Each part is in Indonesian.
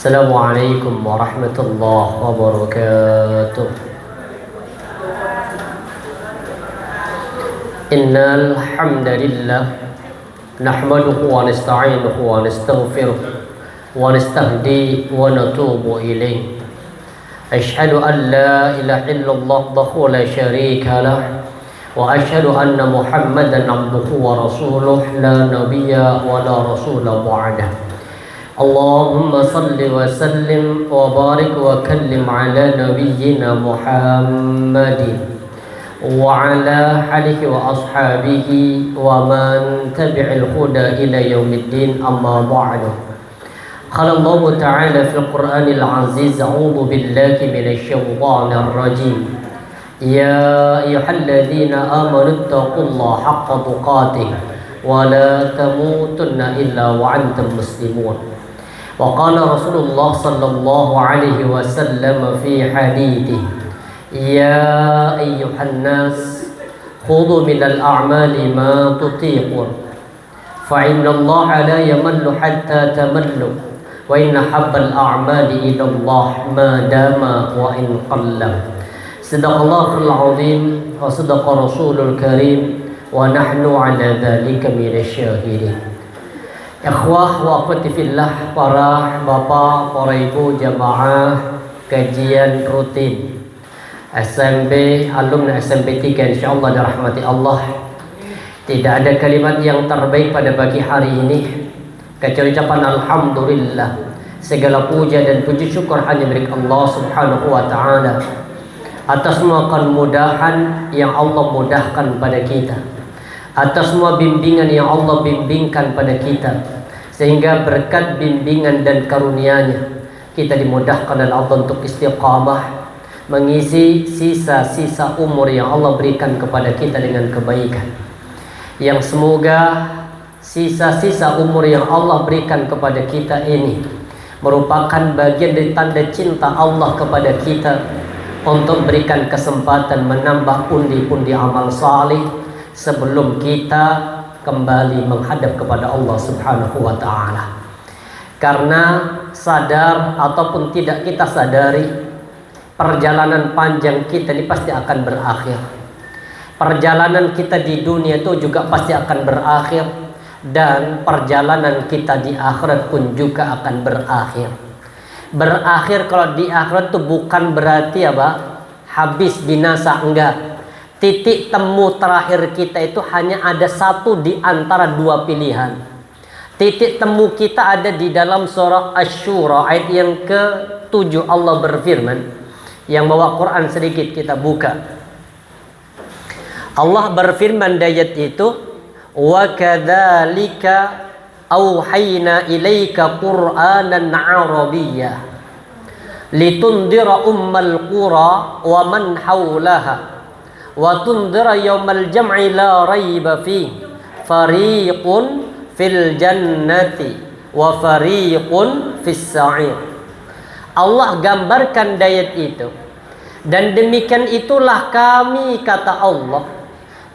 Assalamualaikum warahmatullahi wabarakatuh. Innal hamdalillah nahmaduhu wa nasta'inuhu wa nastaghfiruh wa nastahdi wa natubu ilayh. Ashhadu an la ilaha illallah wahdahu la syarika lah wa ashhadu anna Muhammadan abduhu wa rasuluh la nabiyya wa la rasula ba'dah. Allahumma salli wa sallim wa barik wa kallim ala nabiyyina Muhammadin wa ala alihi wa ashabihi wa man tabi'il huda ila yaumiddin, amma ba'du. Qala Allah ta'ala fil Qur'anil aziz, a'udzu billahi minasy syaithanir rajim. Ya ayyuhalladzina amanu taqullaha haqqa tuqatih wa la tamutunna illa wa antum muslimun. Wa qala Rasulullah sallallahu alaihi wasallam fi hadithi, ya ayyuhan nas khudhu minal a'mali ma tutiqun fa inna Allah la yamallu hatta tamallu wa inna habbal a'mali ila Allah ma dama wa in qalla. Sadaqallahul azim wa sadaqa rasulul karim wa nahnu ala dzalika minasyahidin. Ikhwah wa akhwati fillah, para bapak, para ibu jamaah kajian rutin SMP, alumni SMP 3 insyaallah dirahmati Allah. Tidak ada kalimat yang terbaik pada pagi hari ini kecuali ucapan alhamdulillah. Segala puja dan puji syukur hanya milik Allah Subhanahu wa taala atas semua kemudahan yang Allah mudahkan pada kita, atas semua bimbingan yang Allah bimbingkan pada kita, sehingga berkat bimbingan dan karunia-Nya kita dimudahkan oleh Allah untuk istiqamah mengisi sisa-sisa umur yang Allah berikan kepada kita dengan kebaikan, yang semoga sisa-sisa umur yang Allah berikan kepada kita ini merupakan bagian dari tanda cinta Allah kepada kita untuk berikan kesempatan menambah pundi-pundi amal salih sebelum kita kembali menghadap kepada Allah Subhanahu wa taala. Karena sadar ataupun tidak kita sadari, perjalanan panjang kita ini pasti akan berakhir. Perjalanan kita di dunia itu juga pasti akan berakhir, dan perjalanan kita di akhirat pun juga akan berakhir. Berakhir kalau di akhirat itu bukan berarti apa? Habis, binasa, enggak. Titik temu terakhir kita itu hanya ada satu di antara dua pilihan. Titik temu kita ada di dalam surah Asy-Syura ayat yang ke-7. Allah berfirman, yang bawa Quran sedikit kita buka. Allah berfirman di ayat itu, wa kadzalika auhayna ilaika qur'anan arabiyyah litundira ummal qura wa man haulaha wa tundira yaumal jam'i la raiba fi fariqun fil jannati wa fariqun fis sa'ir. Allah gambarkan ayat itu, dan demikian itulah kami, kata Allah,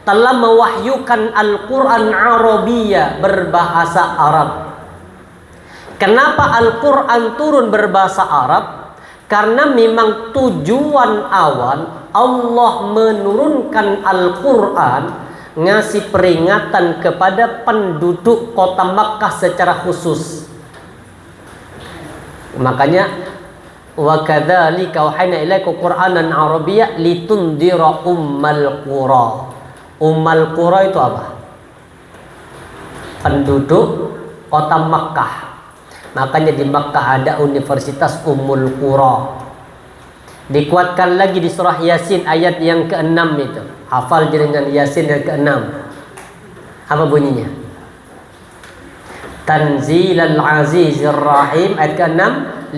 telah mewahyukan Al-Quran Arabiya, berbahasa Arab. Kenapa Al-Quran turun berbahasa Arab? Karena memang tujuan awal Allah menurunkan Al-Quran ngasih peringatan kepada penduduk kota Makkah secara khusus. Makanya wa kadzalika auhayna ilaika Qur'anan Arabiyya litundira ummal qura. Ummal qura itu apa? Penduduk kota Makkah. Makanya di Makkah ada Universitas Ummul Qura. Dikuatkan lagi di surah Yasin ayat yang ke-6 itu. Hafal dengan Yasin yang ke-6. Apa bunyinya? Tanzilal Azizir Rahim ayat ke-6,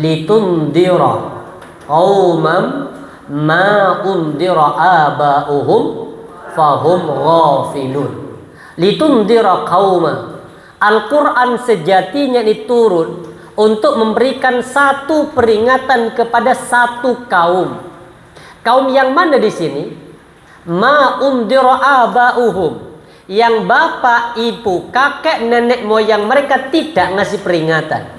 litundira qauman ma undira aba'uhum fahum ghafilun. Litundira qauman. Al-Quran sejatinya diturun untuk memberikan satu peringatan kepada satu kaum. Kaum yang mana di sini? Ma undira aba'uhum, yang bapak, ibu, kakek, nenek moyang mereka tidak ngasih peringatan.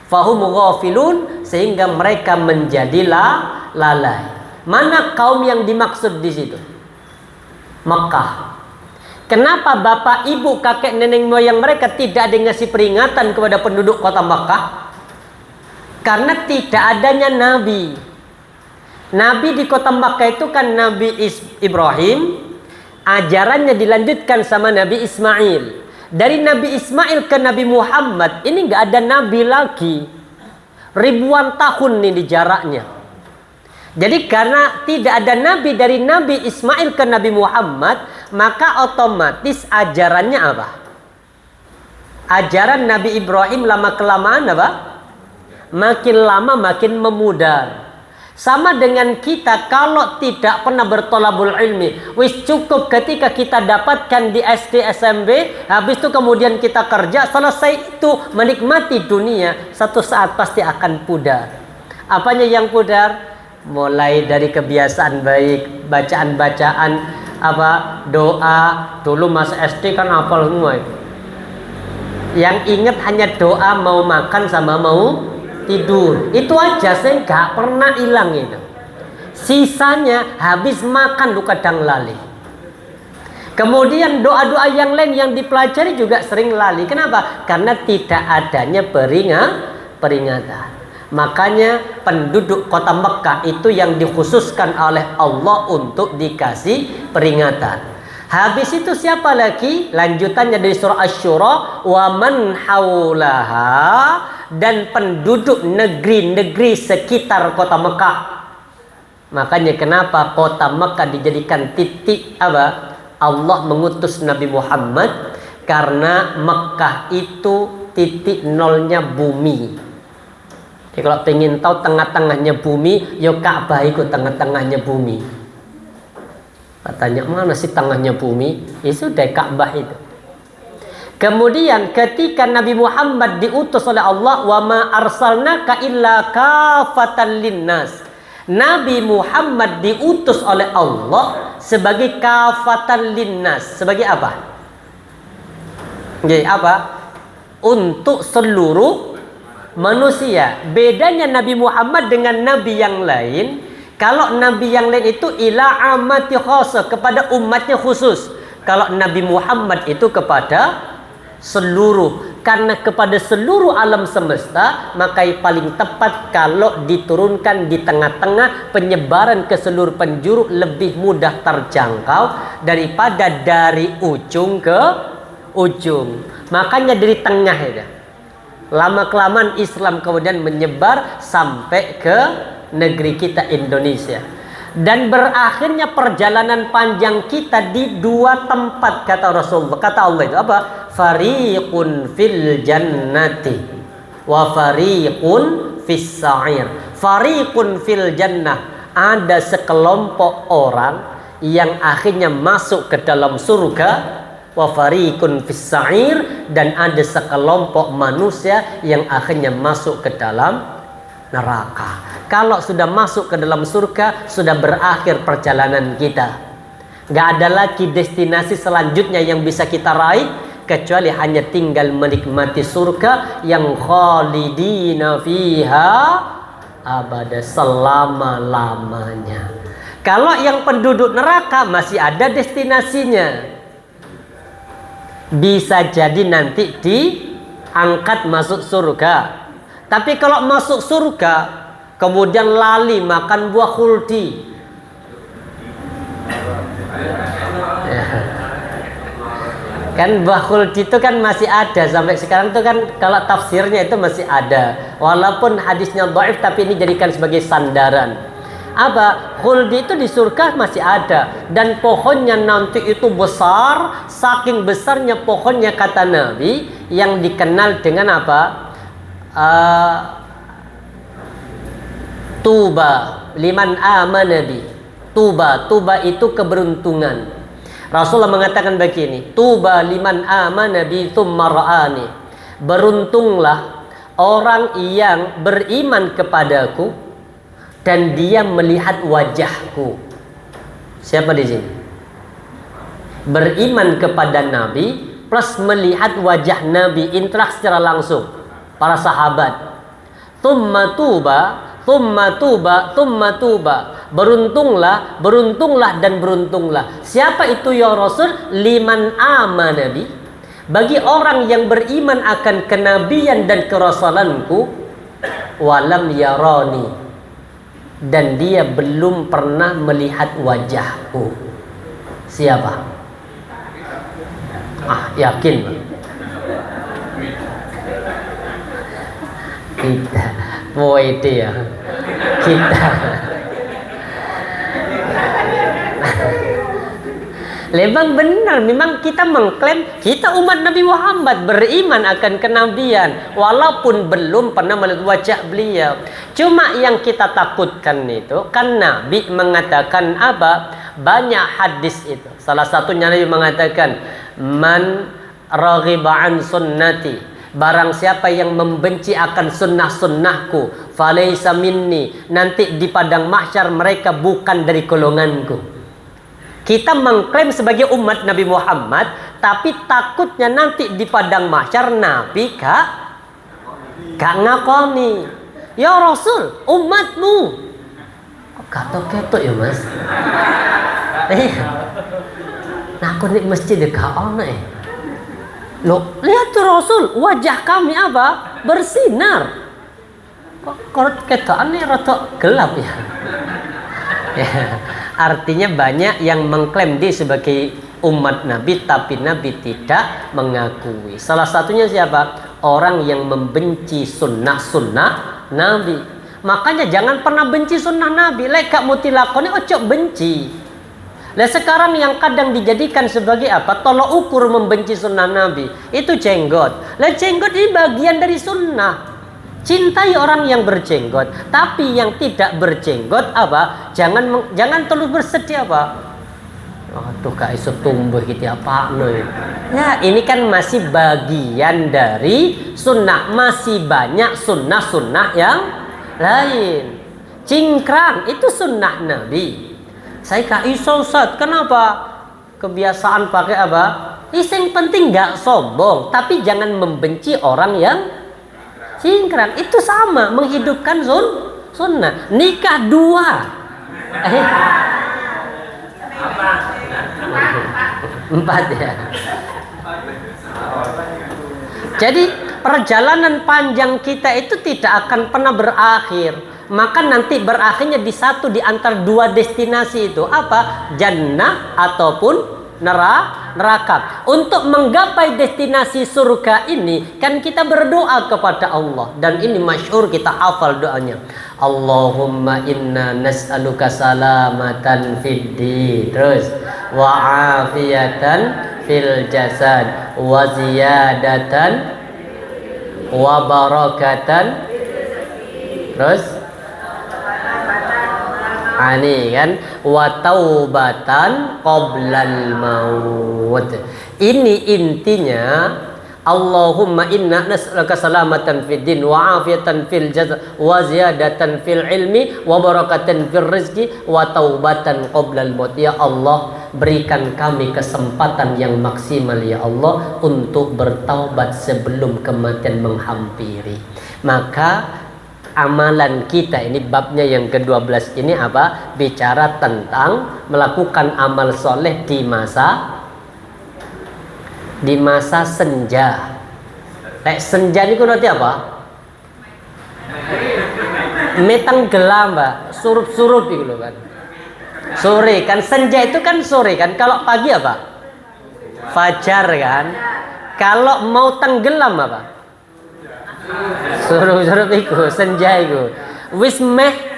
Fahum ghafilun, sehingga mereka menjadi lalai. Mana kaum yang dimaksud di situ? Mekah. Kenapa bapak, ibu, kakek, nenek moyang mereka tidak ada ngasih peringatan kepada penduduk kota Mekah? Karena tidak adanya nabi. Nabi di kota Mekah itu kan Nabi Ibrahim. Ajarannya dilanjutkan sama Nabi Ismail. Dari Nabi Ismail ke Nabi Muhammad, ini nggak ada nabi lagi. Ribuan tahun nih di jaraknya. Jadi karena tidak ada nabi dari Nabi Ismail ke Nabi Muhammad, maka otomatis ajarannya apa? Ajaran Nabi Ibrahim lama-kelamaan apa? Makin lama makin memudar. Sama dengan kita, kalau tidak pernah bertolabul ilmi, wis cukup ketika kita dapatkan di SD SMP, habis itu kemudian kita kerja, selesai itu menikmati dunia, satu saat pasti akan pudar. Apanya yang pudar? Mulai dari kebiasaan baik, bacaan-bacaan, doa. Dulu masa SD kan hafal semua itu. Yang ingat hanya doa, mau makan sama mau tidur, itu aja, saya nggak pernah hilang itu. Sisanya habis makan lu kadang lali. Kemudian doa-doa yang lain yang dipelajari juga sering lali. Kenapa? Karena tidak adanya peringatan. Makanya penduduk kota Mekah itu yang dikhususkan oleh Allah untuk dikasih peringatan. Habis itu siapa lagi? Lanjutannya dari surah Asy-Syura, wa man haulaha, dan penduduk negeri-negeri sekitar kota Mekah. Makanya kenapa kota Mekah dijadikan titik apa? Allah mengutus Nabi Muhammad, karena Mekah itu titik nolnya bumi. Jadi kalau pengen tahu tengah-tengahnya bumi, ya Ka'bah itu tengah-tengahnya bumi. Katanya mana sih tengahnya bumi? Ya sudah, Ka'bah itu. Kemudian ketika Nabi Muhammad diutus oleh Allah, wa ma arsalnaka illa kafatan linnas. Nabi Muhammad diutus oleh Allah sebagai kafatan linnas. Sebagai apa? Jadi apa? Untuk seluruh manusia. Bedanya Nabi Muhammad dengan nabi yang lain, kalau nabi yang lain itu ila amati khassa, kepada umatnya khusus. Kalau Nabi Muhammad itu kepada seluruh, karena kepada seluruh alam semesta, maka yang paling tepat kalau diturunkan di tengah-tengah, penyebaran ke seluruh penjuru lebih mudah terjangkau daripada dari ujung ke ujung. Makanya dari tengah itu. Lama-kelamaan Islam kemudian menyebar sampai ke negeri kita Indonesia. Dan berakhirnya perjalanan panjang kita di dua tempat, kata Rasulullah. Kata Allah itu apa? Fariqun fil jannati wa fariqun fis sa'ir. Fariqun fil jannah, ada sekelompok orang yang akhirnya masuk ke dalam surga. Wa fariqun fis sa'ir, dan ada sekelompok manusia yang akhirnya masuk ke dalam neraka. Kalau sudah masuk ke dalam surga, sudah berakhir perjalanan kita. Gak ada lagi destinasi selanjutnya yang bisa kita raih, kecuali hanya tinggal menikmati surga yang khalidina fiha abada, selama-lamanya. Kalau yang penduduk neraka masih ada destinasinya. Bisa jadi nanti diangkat masuk surga. Tapi kalau masuk surga kemudian lali makan buah khuldi, ya. Kan buah khuldi itu kan masih ada sampai sekarang itu kan, kalau tafsirnya itu masih ada. Walaupun hadisnya dhaif, tapi ini jadikan sebagai sandaran. Apa? Khuldi itu di surga masih ada, dan pohonnya nanti itu besar, saking besarnya pohonnya kata Nabi, yang dikenal dengan apa? Tuba liman amana bi. Tuba itu keberuntungan. Rasulullah mengatakan begini, tuba liman amana bi tsumma ra'ani. Beruntunglah orang yang beriman kepadaku dan dia melihat wajahku. Siapa di sini? Beriman kepada Nabi plus melihat wajah Nabi, interaksi secara langsung. Para sahabat, Tsumma tuba. Beruntunglah dan beruntunglah. Siapa itu ya Rasul? Liman amana bi. Bagi orang yang beriman akan kenabian dan kerasulanku, walam yarani, dan dia belum pernah melihat wajahku. Siapa? Yakin? Kita itu ya. Kita Memang benar, memang kita mengklaim kita umat Nabi Muhammad beriman akan kenabian walaupun belum pernah melihat wajah beliau. Cuma yang kita takutkan itu kan Nabi mengatakan apa? Banyak hadis itu. Salah satunya Nabi mengatakan, man raghiba an sunnati, barang siapa yang membenci akan sunnah-sunnahku, falaysa minni, nanti di padang mahsyar mereka bukan dari golonganku. Kita mengklaim sebagai umat Nabi Muhammad, tapi takutnya nanti di padang mahsyar Nabi gak ngakoni. Ya Rasul, umatmu. Katok-ketok ya mas. Nah aku di masjid dekat orang Loh, lihat tuh Rasul, wajah kami apa? Bersinar. Kok ketok ini rada gelap ya? Artinya banyak yang mengklaim dia sebagai umat Nabi, tapi Nabi tidak mengakui. Salah satunya siapa? Orang yang membenci sunnah-sunnah Nabi. Makanya jangan pernah benci sunnah Nabi. Lek mau tilakoni ojo benci. Lah sekarang yang kadang dijadikan sebagai apa? Tolok ukur membenci sunnah Nabi. Itu jenggot. Lah jenggot ini bagian dari sunnah. Cintai orang yang berjenggot, tapi yang tidak berjenggot apa? Jangan terus bersedih apa? Aduh, kak iso tumbuh gitu apa nih? Ya, ini kan masih bagian dari sunnah. Masih banyak sunnah-sunnah yang lain. Cingkrang itu sunnah Nabi. Saya kak iso Ustaz, kenapa? Kebiasaan pakai apa? Yang penting nggak sombong, tapi jangan membenci orang yang cingkrang. Itu sama menghidupkan sunnah. Nikah dua. Empat ya. Jadi perjalanan panjang kita itu tidak akan pernah berakhir. Maka nanti berakhirnya di satu di antara dua destinasi itu apa? Jannah ataupun neraka. Untuk menggapai destinasi surga ini kan kita berdoa kepada Allah, dan ini masyhur, kita hafal doanya. Allahumma inna nas'aluka salamatan fid din, terus wa afiyatan fil jasad wa ziyadatan wa barakatan, terus ani kan wa taubatan qoblal maut. Ini intinya, Allahumma inna nas'aluka salamatan fid din wa afiyatan fil jasad wa ziyadatan fil ilmi wa barakatan fil rizqi wa taubatan qoblal maut. Ya Allah, berikan kami kesempatan yang maksimal ya Allah untuk bertaubat sebelum kematian menghampiri. Maka amalan kita ini, babnya yang ke-12 ini apa? Bicara tentang melakukan amal soleh di masa senja. Senja ini berarti apa? Metang gelam, Mbak. Surup-surup itu loh kan. Sore kan, senja itu kan sore kan. Kalau pagi apa? Fajar kan. Kalau mau tenggelam apa? Surup-surup itu, senja itu. Wismeh.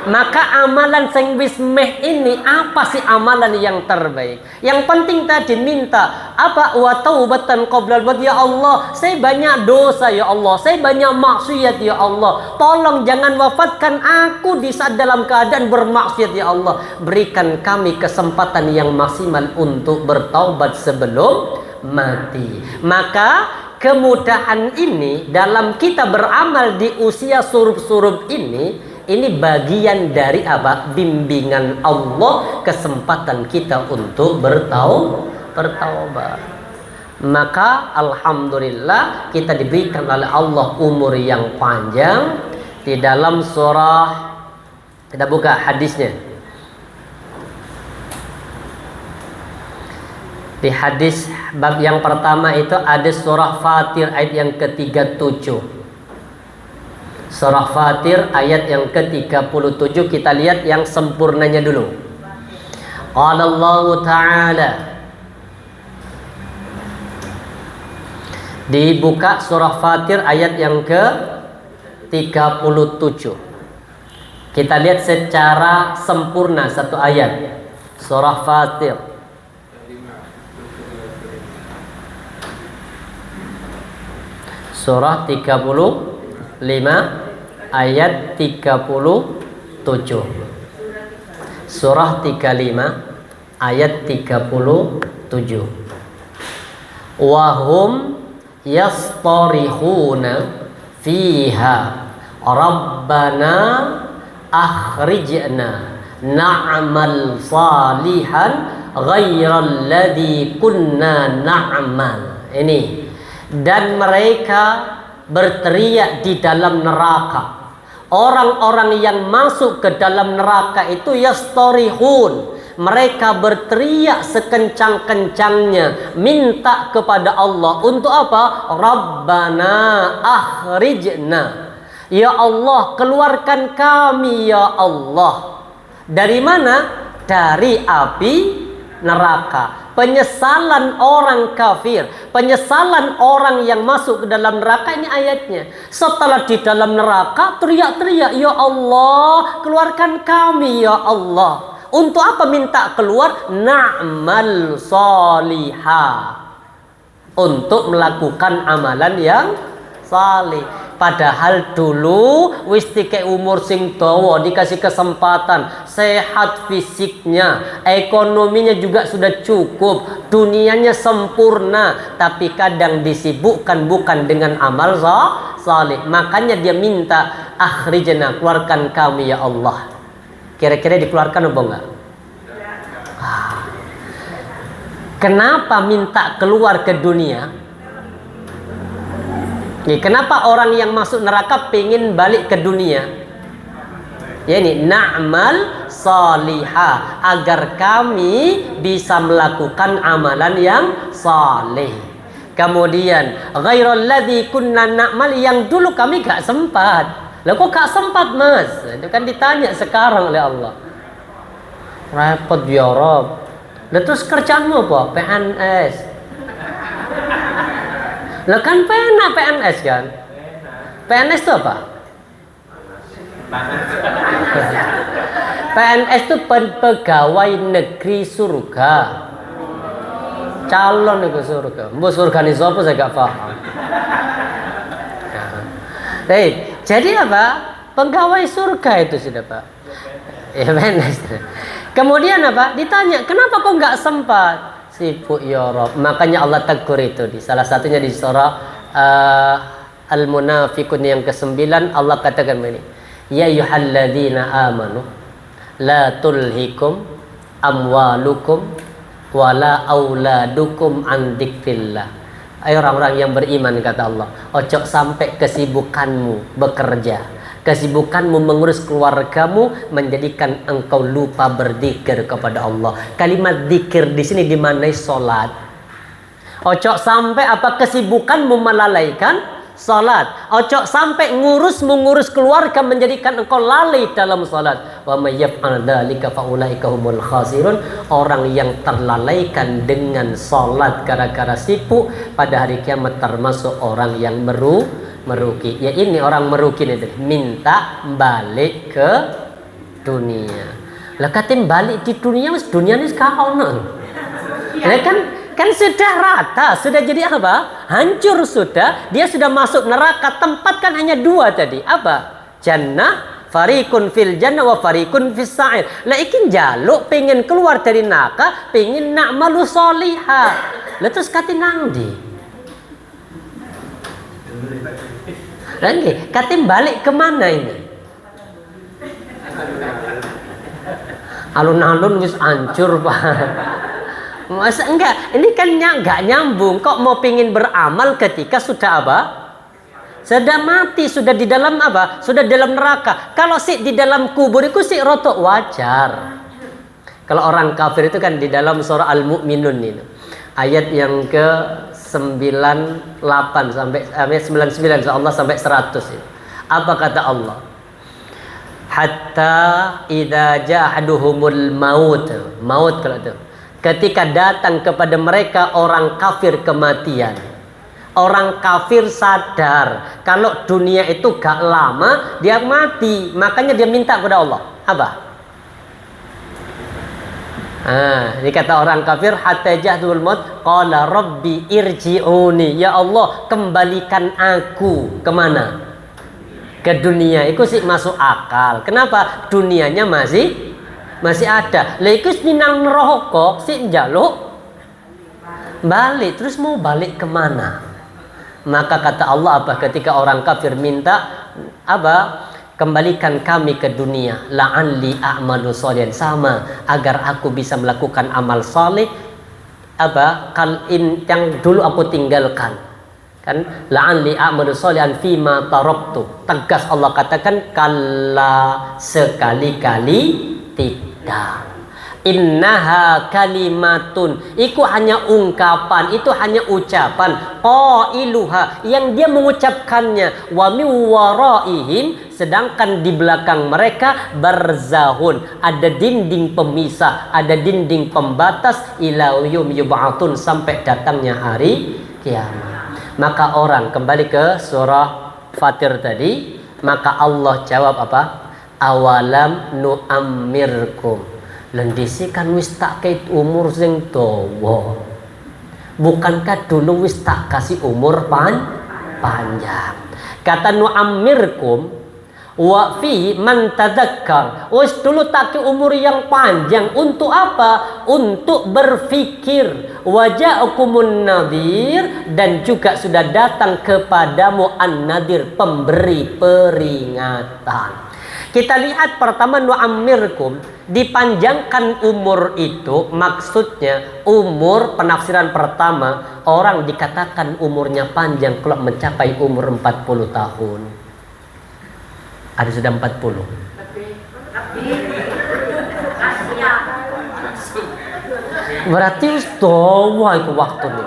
Maka amalan sing wismeh ini apa sih amalan yang terbaik? Yang penting tadi minta apa? Wa taubatan qoblal maut. Ya Allah, saya banyak dosa ya Allah, saya banyak maksiat ya Allah. Tolong jangan wafatkan aku di saat dalam keadaan bermaksiat ya Allah. Berikan kami kesempatan yang maksimal untuk bertaubat sebelum mati. Maka kemudahan ini dalam kita beramal di usia surup-surup ini bagian dari apa? Bimbingan Allah, kesempatan kita untuk bertaubat. maka alhamdulillah kita diberikan oleh Allah umur yang panjang. Di dalam surah, kita buka hadisnya. Di hadis bab yang pertama itu ada surah Fatir ayat yang ke-37. Surah Fatir ayat yang ke-37, kita lihat yang sempurnanya dulu. Qala Allah Ta'ala, dibuka surah Fatir ayat yang ke-37. Kita lihat secara sempurna satu ayat. Surah Fatir. Surah 35 ayat 37. Surah 35 ayat 37. Wahum yastarihuna fiha rabbana akhrijna na'mal salihan ghairal ladzi kunna na'mal. Ini, dan mereka berteriak di dalam neraka. Orang-orang yang masuk ke dalam neraka itu yastarihun, mereka berteriak sekencang-kencangnya, minta kepada Allah untuk apa? Rabbana akhrijna, ya Allah keluarkan kami ya Allah. Dari mana? Dari api neraka. Penyesalan orang kafir, penyesalan orang yang masuk ke dalam neraka, ini ayatnya. Setelah di dalam neraka teriak-teriak, ya Allah keluarkan kami ya Allah. Untuk apa minta keluar? Na'mal salihah, untuk melakukan amalan yang salih. Padahal dulu wis tike umur sing dawa, dikasih kesempatan, sehat fisiknya, ekonominya juga sudah cukup, dunianya sempurna, tapi kadang disibukkan bukan dengan amal salih. Makanya dia minta akhrijna, keluarkan kami ya Allah. Kira-kira dikeluarkan apa enggak? Kenapa minta keluar ke dunia? Kenapa orang yang masuk neraka pengen balik ke dunia? Ya, ini na'mal salihah, agar kami bisa melakukan amalan yang saleh. Kemudian ghairal ladzi kunna na'mal, yang dulu kami gak sempat. Lah kok gak sempat Mas? Itu kan ditanya sekarang oleh Allah. Repot ya Rob. Lah terus kerjaanmu apa? PNS. Lah kan penak PNS kan? PNS itu apa? PNS itu pegawai negeri surga. Calon ke surga. Mbok surga ini apa saya gak paham. Jadi apa? Pegawai surga itu sudah Pak. Ya PNS. Kemudian apa? Ditanya, kenapa kok nggak sempat? Sibuk ya Rob. Makanya Allah tegur itu di salah satunya di surah Al-Munafiqun yang ke-9, Allah katakan begini, ya ayyuhalladzina amanu la tulhikum amwalukum wala auladukum an dzikrillah. Ayo orang-orang yang beriman, kata Allah, ojo sampai kesibukanmu bekerja, kesibukanmu mengurus keluargamu menjadikan engkau lupa berzikir kepada Allah. Kalimat zikir di sini dimaknai salat. Ojo sampai apa kesibukanmu melalaikan salat. Ojo sampai mengurus keluarga menjadikan engkau lalai dalam salat. Wa may yaf'al dzalika fa ulaika humul khasirun. Orang yang terlalaikan dengan salat gara-gara sibuk pada hari kiamat termasuk orang yang merugi. Ya ini orang merugi itu, minta balik ke dunia. Lah katin balik di dunia, wis dunia ini kaono. Ya kan sudah rata, sudah jadi apa? Hancur sudah. Dia sudah masuk neraka. Tempat kan hanya dua tadi. Apa? Jannah, fariqun fil jannah wa fariqun fis sa'ir. Lah ikin jaluk pengen keluar dari neraka, pengen na'malu sholihah. Lah terus katin nangdi. Lagi, katim balik kemana ini? Alun-alun wis hancur Pak. Masa enggak? Ini kan enggak nyambung. Kok mau pingin beramal ketika sudah apa? Sudah mati, sudah di dalam apa? Sudah dalam neraka. Kalau sih di dalam kubur itu sih rotok wajar. Kalau orang kafir itu kan di dalam surah Al-Mu'minun itu. Ayat yang ke 98 sampai 99 insyaallah sampai 100 itu. Apa kata Allah? Hatta idza ja'aduhumul maut. Maut kalau itu. Ketika datang kepada mereka orang kafir kematian. Orang kafir sadar kalau dunia itu gak lama, dia mati. Makanya dia minta kepada Allah. Apa? Ini kata orang kafir, hatta ja'aduhumul maut qala rabbi irji'uni. Ya Allah, kembalikan aku kemana? Ke dunia. Itu sih masuk akal. Kenapa? Dunianya masih ada. Lah iku nang neraka sik njaluk balik, terus mau balik kemana? Maka kata Allah apa ketika orang kafir minta apa? Kembalikan kami ke dunia, la'alli a'malu sholihan, sama agar aku bisa melakukan amal saleh apa yang dulu aku tinggalkan. Kan la'alli a'malu sholihan fima taraktu. Tegas Allah katakan kalla, sekali-kali tidak. Innaha kalimatun, itu hanya ungkapan, itu hanya ucapan. Qailuha, yang dia mengucapkannya. Wa min waraihim, sedangkan di belakang mereka barzahun, ada dinding pemisah, ada dinding pembatas ila yaum yub'atsun, sampai datangnya hari kiamat. Maka orang kembali ke surah Fatir tadi, maka Allah jawab apa? Awalam nu'ammirkum, lendisi kan wis tak kait umur sing dawa. Bukankah dulu wis tak kasih umur panjang? Kata nu'ammirkum wa fi man tadzakkar, wis dulu tak ke umur yang panjang untuk apa? Untuk berfikir. Waja'akumun nadhir, dan juga sudah datang kepadamu an-nadhir, pemberi peringatan. Kita lihat pertama nu'ammirkum, dipanjangkan umur itu maksudnya umur, penafsiran pertama orang dikatakan umurnya panjang kalau mencapai umur 40 tahun. Ada sudah 40. Berarti wis dawa iku waktune.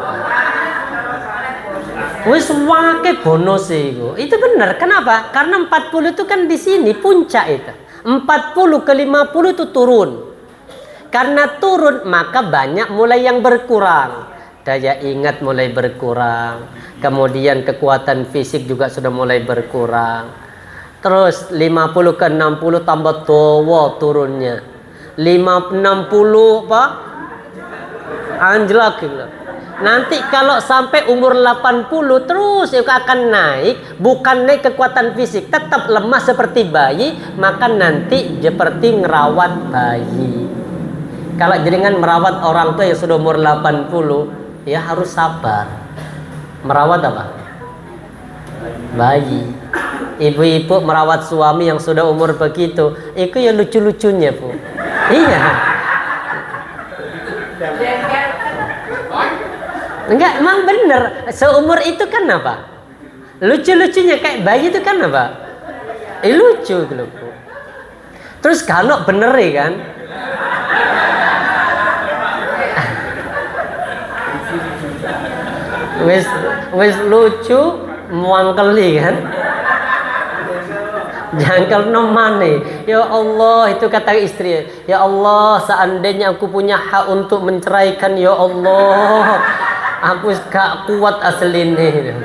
Wis wake bonus iku. Itu benar. Kenapa? Karena 40 itu kan di sini puncak itu. 40 ke 50 itu turun. Karena turun maka banyak mulai yang berkurang. Daya ingat mulai berkurang. Kemudian kekuatan fisik juga sudah mulai berkurang. Terus 50 ke 60 tambah dawa turunnya. 60 apa? Anjlak gitu. Nanti kalau sampai umur 80 terus akan naik, bukan naik kekuatan fisik, tetap lemah seperti bayi, maka nanti seperti ngerawat bayi. Kalau jenengan merawat orang tua yang sudah umur 80, ya harus sabar. Merawat apa? Bayi. Ibu-ibu merawat suami yang sudah umur begitu, itu ya lucu-lucunya, Bu. Iya. Enggak, emang bener. Seumur itu kan apa? Lucu-lucunya kayak bayi itu kan apa? Lucu gitu loh. Terus kalau bener ya kan? wis lucu muangkeli kan? Jangkal nomane. Ya Allah, itu kata istri. Ya Allah, seandainya aku punya hak untuk menceraikan, ya Allah, aku gak kuat asli ini.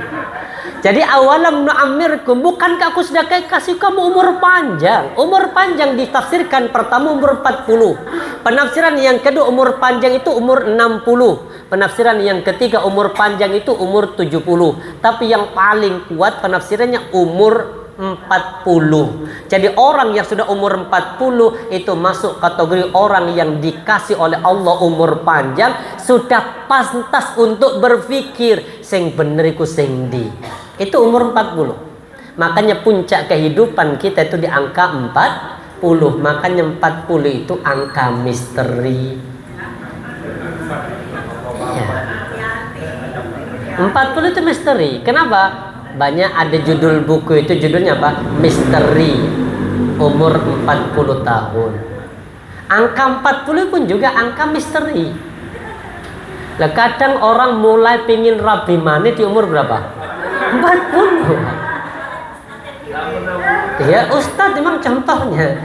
Jadi awalam nu'ammirkum, bukankah aku sudah kasih kamu umur panjang? Umur panjang ditafsirkan pertama umur 40. Penafsiran yang kedua umur panjang itu umur 60. Penafsiran yang ketiga umur panjang itu umur 70. Tapi yang paling kuat penafsirannya umur 40. Jadi orang yang sudah umur 40 itu masuk kategori orang yang dikasih oleh Allah umur panjang, sudah pantas untuk berpikir sing bener iku sing ndi. Itu umur 40. Makanya puncak kehidupan kita itu di angka 40. Makanya 40 itu angka misteri. 40 itu misteri. Kenapa? Banyak ada judul buku itu, judulnya apa? Misteri umur 40 tahun. Angka 40 pun juga angka misteri. Lah kadang orang mulai pingin rabi mani di umur berapa? 40. Ya Ustadz memang contohnya.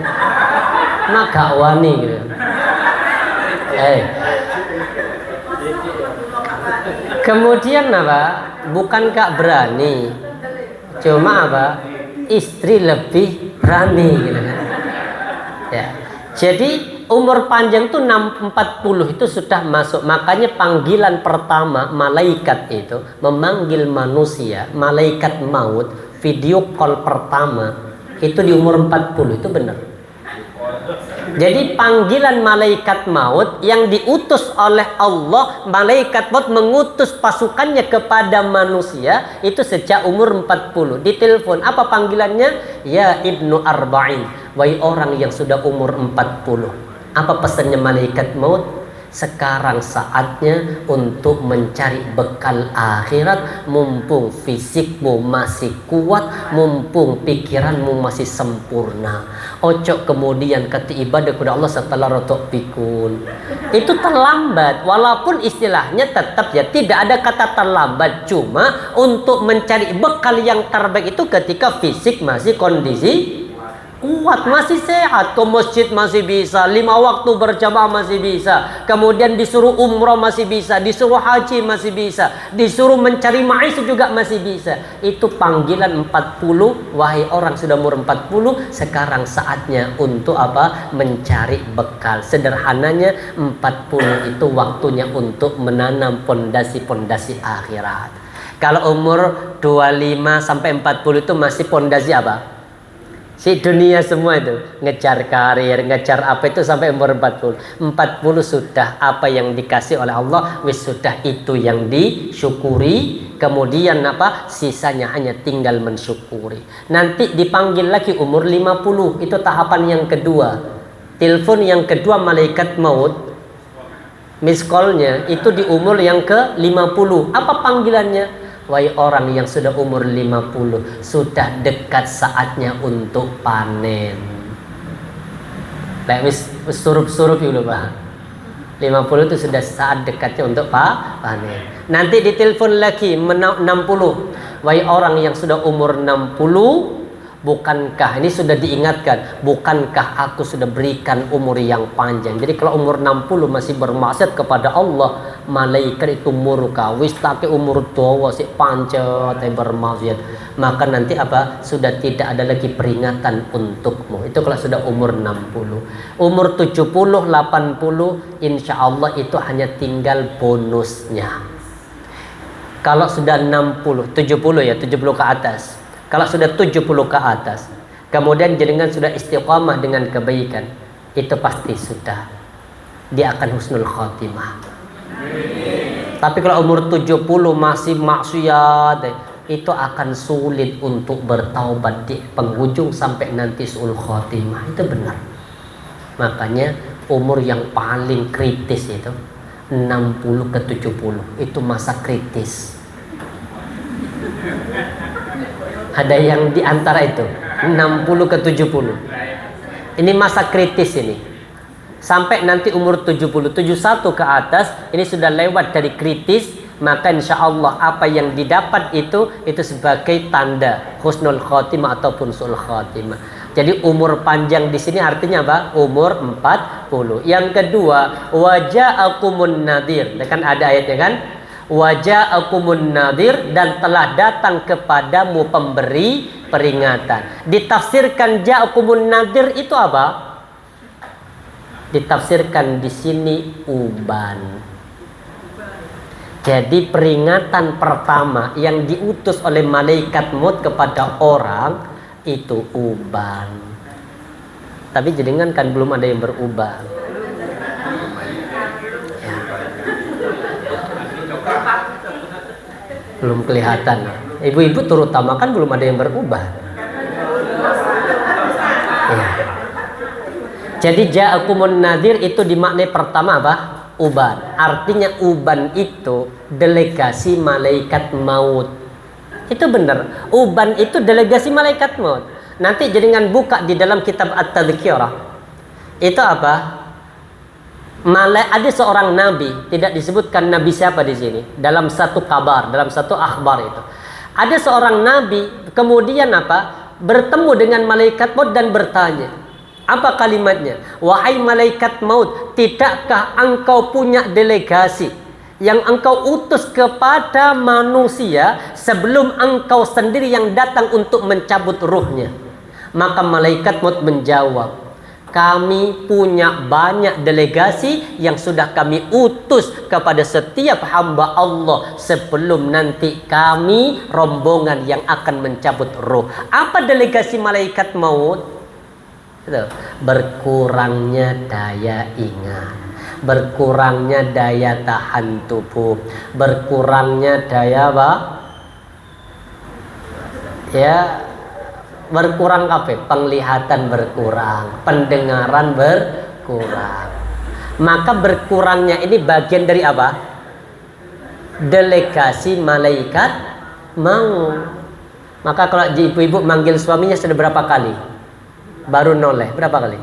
Nah gak wani gitu. Kemudian apa? Bukan gak berani, cuma apa? Istri lebih berani gitu kan. Ya. Jadi umur panjang tuh 40 itu sudah masuk. Makanya panggilan pertama malaikat itu memanggil manusia, malaikat maut, video call pertama itu di umur 40, itu benar. Jadi panggilan malaikat maut yang diutus oleh Allah, malaikat maut mengutus pasukannya kepada manusia itu sejak umur 40. Ditelepon, apa panggilannya? Ya Ibnu Arba'in, wahai orang yang sudah umur 40. Apa pesannya malaikat maut? Sekarang saatnya untuk mencari bekal akhirat, mumpung fisikmu masih kuat, mumpung pikiranmu masih sempurna. Ojo kemudian kata ibadah kepada Allah setelah rotok pikun. Itu terlambat, walaupun istilahnya tetap ya tidak ada kata terlambat, cuma untuk mencari bekal yang terbaik itu ketika fisik masih kondisi kuat, masih sehat, ke masjid masih bisa, 5 waktu berjamaah masih bisa, kemudian disuruh umroh masih bisa, disuruh haji masih bisa, disuruh mencari maisha juga masih bisa. Itu panggilan 40, wahai orang sudah umur 40, sekarang saatnya untuk apa? Mencari bekal. Sederhananya 40 itu waktunya untuk menanam pondasi-pondasi akhirat. Kalau umur 25 sampai 40 itu masih pondasi apa? Si dunia semua itu, ngejar karir, ngejar apa itu sampai umur 40. 40 sudah apa yang dikasih oleh Allah, wis sudah itu yang disyukuri. Kemudian apa? Sisanya hanya tinggal mensyukuri. Nanti dipanggil lagi umur 50, itu tahapan yang kedua. Telepon yang kedua malaikat maut, miss call-nya itu di umur yang ke 50. Apa panggilannya? Wahai orang yang sudah umur 50, sudah dekat saatnya untuk panen. Wis surup-surup dulu Pak. 50 itu sudah saat dekatnya untuk panen. Nanti ditelepon lagi 60. Wahai orang yang sudah umur 60, bukankah ini sudah diingatkan, bukankah aku sudah berikan umur yang panjang? Jadi kalau umur 60 masih bermaksiat kepada Allah, malaikat itu murka, wis take umur tua si pancet bermaksiat, maka nanti apa? Sudah tidak ada lagi peringatan untukmu. Itu kalau sudah umur 60. Umur 70, 80, insya Allah itu hanya tinggal bonusnya. Kalau sudah 60, 70 ya, 70 ke atas. Kalau sudah 70 ke atas, kemudian jenengan sudah istiqamah dengan kebaikan, itu pasti sudah dia akan husnul khotimah. Tapi kalau umur 70 masih maksiat, itu akan sulit untuk bertaubat di penghujung sampai nanti suul khotimah. Itu benar. Makanya umur yang paling kritis itu 60 ke 70, itu masa kritis. Ada yang di antara itu 60 ke 70. Ini masa kritis ini. Sampai nanti umur 70, 71 ke atas, ini sudah lewat dari kritis, maka insya Allah apa yang didapat itu sebagai tanda husnul khotimah ataupun su'ul khotimah. Jadi umur panjang di sini artinya apa? Umur 40. Yang kedua, waja'akumun nadhir. Kan ada ayatnya kan? Waja'akumun nadhir, dan telah datang kepadamu pemberi peringatan. Ditafsirkan ja'akumun nadhir itu apa? Ditafsirkan di sini uban. Jadi peringatan pertama yang diutus oleh malaikat maut kepada orang itu uban. Tapi jenengan kan belum ada yang beruban. Belum kelihatan. Ibu-ibu terutama kan belum ada yang berubah. Ya. Jadi ja'akumun nadhir itu dimaknai pertama apa? Uban. Artinya uban itu delegasi malaikat maut. Itu benar. Uban itu delegasi malaikat maut. Nanti jenengan buka di dalam kitab At-Tadhkirah. Itu apa? Ada seorang nabi, tidak disebutkan nabi siapa di sini. Dalam satu kabar, dalam satu akhbar itu. Ada seorang nabi, kemudian apa? Bertemu dengan malaikat maut dan bertanya. Apa kalimatnya? Wahai malaikat maut, tidakkah engkau punya delegasi yang engkau utus kepada manusia sebelum engkau sendiri yang datang untuk mencabut ruhnya? Maka malaikat maut menjawab, kami punya banyak delegasi yang sudah kami utus kepada setiap hamba Allah sebelum nanti kami rombongan yang akan mencabut ruh. Apa delegasi malaikat maut? Berkurangnya daya ingat, berkurangnya daya tahan tubuh, berkurangnya daya apa? Ya, berkurang apa? Penglihatan berkurang, pendengaran berkurang. Maka berkurangnya ini bagian dari apa? Delegasi malaikat mau. Maka kalau ibu-ibu manggil suaminya sudah berapa kali? Baru noleh berapa kali?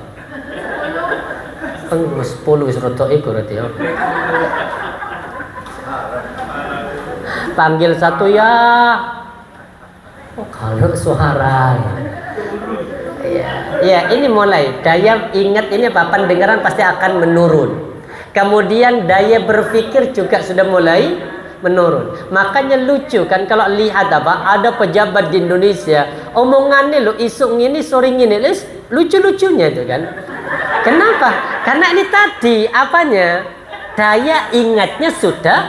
10 roto iku berarti ya. Panggil satu ya. Oh, kalau suara. Ya, ini mulai daya ingat ini apa? Pendengaran pasti akan menurun. Kemudian daya berpikir juga sudah mulai menurun. Makanya lucu kan kalau lihat apa? Ada pejabat di Indonesia omongannya lo isu ini sore ini lucu-lucunya itu kan. Kenapa? Karena ini tadi apanya? Daya ingatnya sudah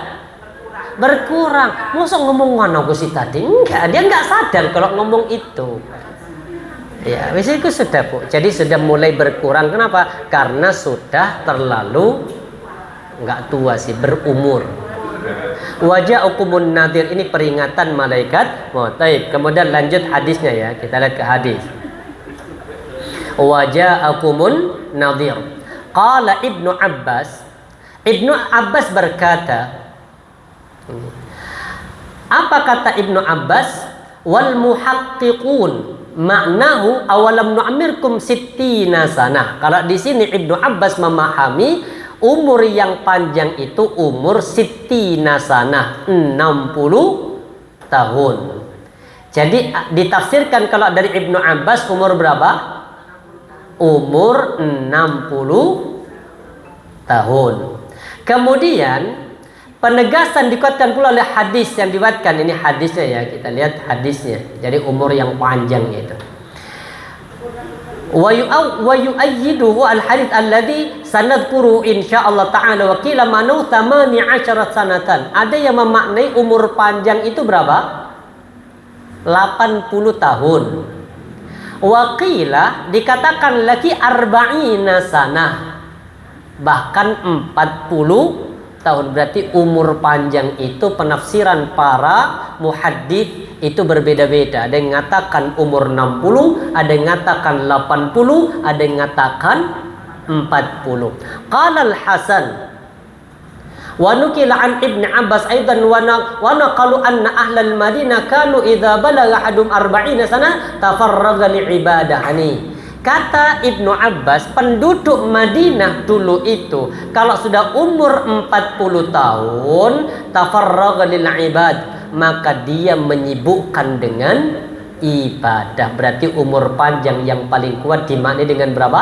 berkurang. Masa ngomong mana aku sih tadi? Enggak, dia enggak sadar kalau ngomong itu. Ya, itu sudah Bu. Jadi sudah mulai berkurang. Kenapa? Karena sudah terlalu enggak tua sih, berumur. Waja'ukumun nadhir, ini peringatan malaikat maut. Kemudian lanjut hadisnya ya. Kita lihat ke hadis. Waja'ukumun nadhir. Qala Ibnu Abbas. Ibnu Abbas berkata, apa kata Ibnu Abbas? Wal muhaqqiqun maknahu awalam nu'amirkum sittina sanah. Kalau di sini Ibnu Abbas memahami umur yang panjang itu umur sittina sanah, 60 tahun. Jadi ditafsirkan kalau dari Ibnu Abbas umur berapa? Umur 60 tahun. Kemudian penegasan dikuatkan pula oleh hadis yang diriwayatkan. Ini hadisnya ya, kita lihat hadisnya. Jadi umur yang panjang itu. Wa yu'ayyiduhu al-hadits alladhi sanadhkuru insyaallah ta'ala wa qila manu 18 sanatan. Ada yang memaknai umur panjang itu berapa? 80 tahun. Wa qila dikatakan lagi arba'ina sanah. Bahkan 40 tahun. Berarti umur panjang itu penafsiran para muhaddits itu berbeda-beda. Ada yang mengatakan umur 60, ada yang mengatakan 80, ada yang mengatakan 40. Qala al-Hasan wa nukila an Ibn Abbas aidan wa naqalu anna ahlal Madinah kanu idza balagha hadum 40 sana tafarraga li ibadahani. Kata Ibnu Abbas, penduduk Madinah dulu itu kalau sudah umur 40 tahun tafarraga lil ibad, maka dia menyibukkan dengan ibadah. Berarti umur panjang yang paling kuat dimaknai dengan berapa?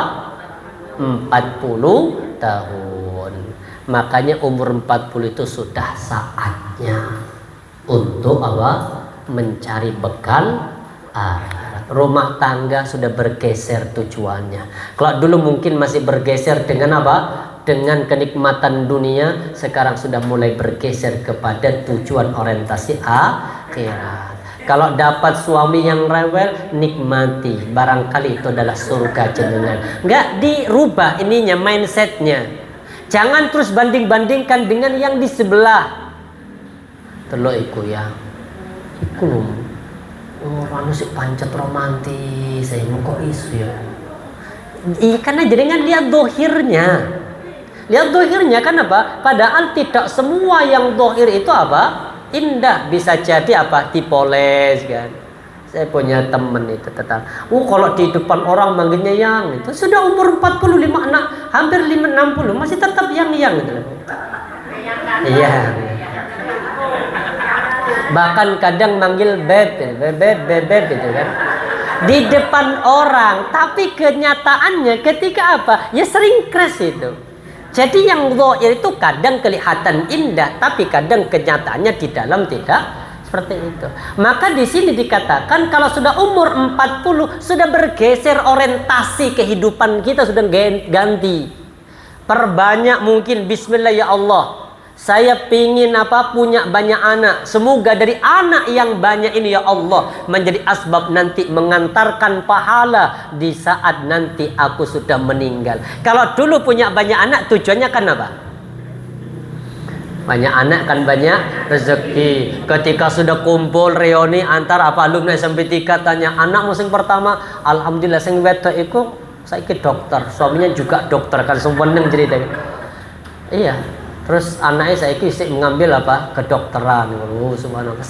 40 tahun. Makanya umur 40 itu sudah saatnya untuk apa? Mencari bekal akhirat. Rumah tangga sudah bergeser tujuannya. Kalau dulu mungkin masih bergeser dengan apa? Dengan kenikmatan dunia, sekarang sudah mulai bergeser kepada tujuan orientasi akhirat. Kalau dapat suami yang rewel, nikmati, barangkali itu adalah surga jenengan. Enggak dirubah ininya, mindsetnya. Jangan terus banding-bandingkan dengan yang di sebelah. Telok iku ya. Iku lho. Orang sih pancet romantis, saya mau kok isu ya. Karena jenengan lihat dohirnya. Lihat dohirnya kan apa? Padahal tidak semua yang dohir itu apa? Indah. Bisa jadi apa? Dipoles kan. Saya punya temen itu tetap. Kalau di depan orang manggilnya yang itu sudah umur 45 anak, hampir 60 masih tetap yang gitu. Iya. Bahkan kadang manggil beb gitu kan. Di depan orang, tapi kenyataannya ketika apa? Ya sering crash itu. Jadi yang zahir itu kadang kelihatan indah, tapi kadang kenyataannya di dalam tidak seperti itu. Maka di sini dikatakan kalau sudah umur 40 sudah bergeser orientasi kehidupan kita, sudah ganti. Perbanyak mungkin bismillah ya Allah. Saya pingin punya banyak anak. Semoga dari anak yang banyak ini ya Allah menjadi asbab nanti mengantarkan pahala di saat nanti aku sudah meninggal. Kalau dulu punya banyak anak tujuannya kan apa? Banyak anak kan banyak rezeki. Ketika sudah kumpul reuni antar alumni SMP 3 tanya anak musim pertama, alhamdulillah sing wedok iku saiki dokter, suaminya juga dokter kan seneng cerita. Iya. Terus anaknya saya kisah mengambil kedokteran. Subhanallah.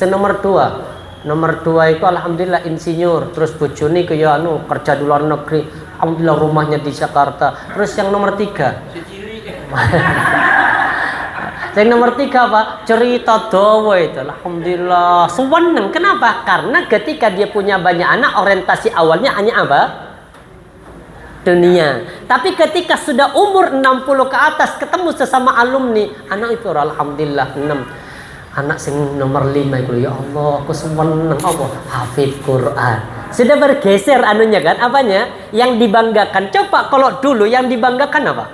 Nomor 2 itu alhamdulillah insinyur. Terus bojone ke kerja di luar negeri. Alhamdulillah rumahnya di Jakarta. Terus yang nomor 3 yang nomor 3 cerita dawa itu. Alhamdulillah seneng. Kenapa? Karena ketika dia punya banyak anak orientasi awalnya hanya dunia. Tapi ketika sudah umur 60 ke atas ketemu sesama alumni, anak itu alhamdulillah 6. Anak sing nomor 5 itu ya Allah, aku seneng apa? Hafid Quran. Sudah bergeser anunya kan, apanya? Yang dibanggakan. Coba kalau dulu yang dibanggakan apa?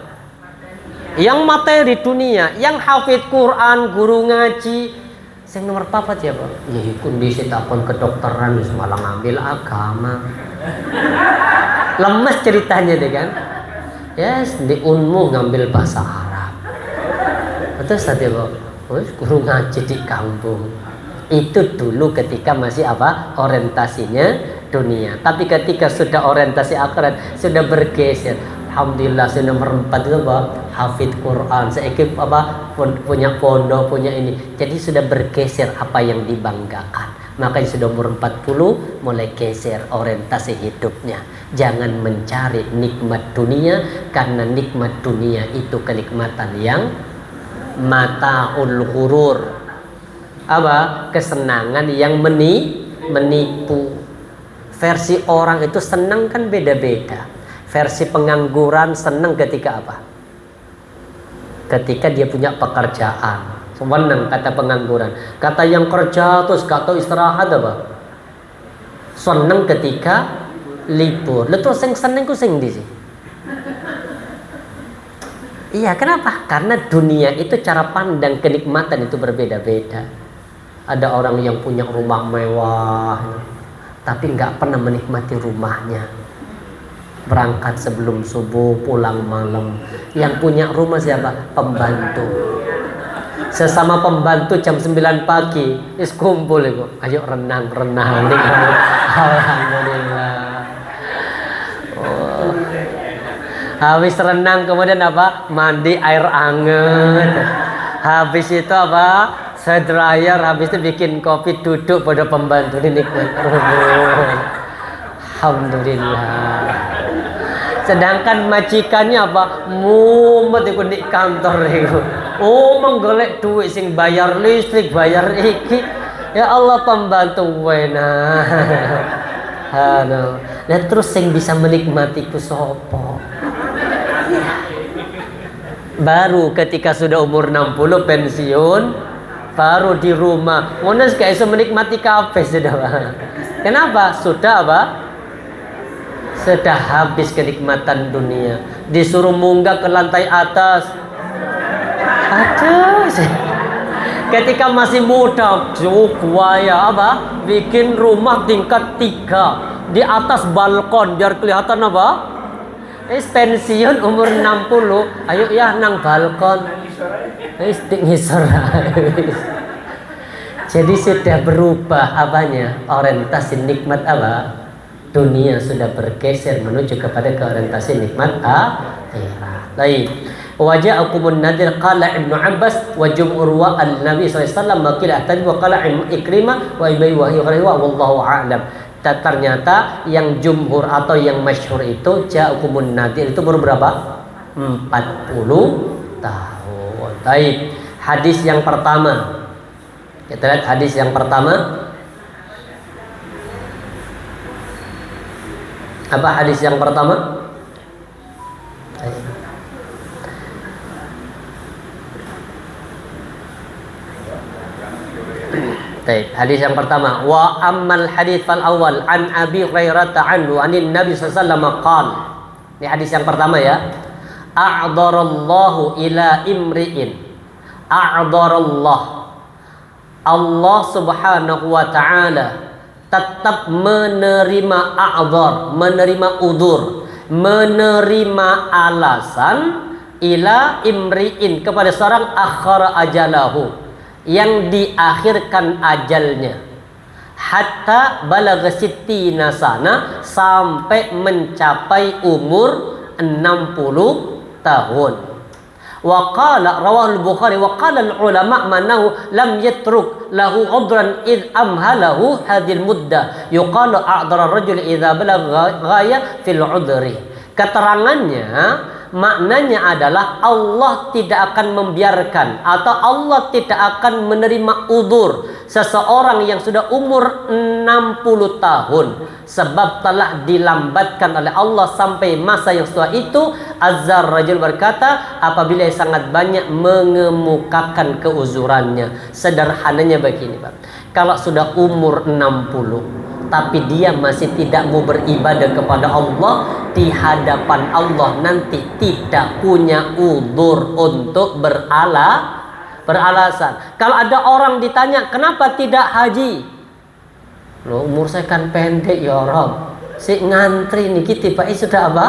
Yang materi dunia, yang hafid Quran, guru ngaji. Sing nomor 4 siapa? Ya kondisi takon kedokteran wis malah ngambil agama. Lemes ceritanya deh kan. Yes, di Unmu ngambil bahasa Arab. Terus tadi guru ngaji di kampung. Itu dulu ketika masih orientasinya dunia. Tapi ketika sudah orientasi akhirat, sudah bergeser. Alhamdulillah nomor 4 itu hafid Quran. Seekip punya pondok, punya ini. Jadi sudah bergeser apa yang dibanggakan. Makanya sudah umur 40 mulai geser orientasi hidupnya. Jangan mencari nikmat dunia, karena nikmat dunia itu kenikmatan yang mataul ghurur. Kesenangan yang menipu. Versi orang itu senang kan beda-beda. Versi pengangguran senang ketika ketika dia punya pekerjaan. Senang kata pengangguran. Kata yang kerja terus gak tahu istirahat senang ketika libur. Terus yang seneng ku sing ndi sih? Iya, kenapa? Karena dunia itu cara pandang kenikmatan itu berbeda-beda. Ada orang yang punya rumah mewah tapi nggak pernah menikmati rumahnya. Berangkat sebelum subuh, pulang malam. Yang punya rumah siapa? Pembantu. Sesama pembantu jam 9 pagi is kumpul itu. Ayo renang alhamdulillah. Habis renang kemudian mandi air anget. Habis itu dryer. Habis itu bikin kopi, duduk pada pembantu ini nikmat. Alhamdulillah. Sedangkan majikannya mumet iku di kantor iku. Menggolek duit sing bayar listrik, bayar iki. Ya Allah pembantu wena. Nah terus sing bisa menikmati ku sapa? Baru ketika sudah umur 60 pensiun, baru di rumah. Ngono gak iso menikmati kabeh sudah. Kenapa? Sudah sudah habis kenikmatan dunia. Disuruh munggah ke lantai atas. Aduh. Ketika masih muda, buaya bikin rumah tingkat 3 di atas balkon biar kelihatan pensiun umur 60, ayo ya nang balkon. Ngisor. Jadi sudah berubah orientasi nikmat dunia sudah bergeser menuju kepada orientasi nikmat akhirat. Baik. Wa ja'akumun nadhir qala Ibnu Abbas wa jumhur wa an-nabi sallallahu alaihi wasallam maqila atad wa qala Ikrimah wa Ibay wa wallahu a'lam. Ternyata yang jumhur atau yang masyhur itu ja'akumun nadhir itu baru berapa? 40 tahun. Baik. Hadis yang pertama. Kita lihat hadis yang pertama. Apa hadis yang pertama? Hadis yang pertama, wa ammal hadis fal awal an Abi Hurairah anhu anin Nabi sallallahu alaihi wasallam qala. Ini hadis yang pertama ya. A'dharallahu ila imri'in. A'dharallah. Allah Subhanahu wa taala tetap menerima a'dhar, menerima udzur, menerima alasan ila imri'in kepada seorang akhara ajalahu, yang diakhirkan ajalnya, hatta balagha sittina sana, sampai mencapai umur 60 tahun. Wa qala rawahu al-Bukhari wa qala al-ulama manahu lam yatruk lahu udran id amhalahu hadhil muddah yuqalu a'dara ar-rajul idza balagha ghaya fil udri. Keterangannya, maknanya adalah Allah tidak akan membiarkan atau Allah tidak akan menerima udzur seseorang yang sudah umur 60 tahun sebab telah dilambatkan oleh Allah sampai masa yang setelah itu. Azhar rajul berkata, apabila sangat banyak mengemukakan keuzurannya. Sederhananya begini, Pak. Kalau sudah umur 60 tapi dia masih tidak mau beribadah kepada Allah, di hadapan Allah nanti tidak punya udzur untuk beralasan. Kalau ada orang ditanya, kenapa tidak haji? Loh, umur saya kan pendek ya Rob. Si ngantri nih kita Pak sudah apa?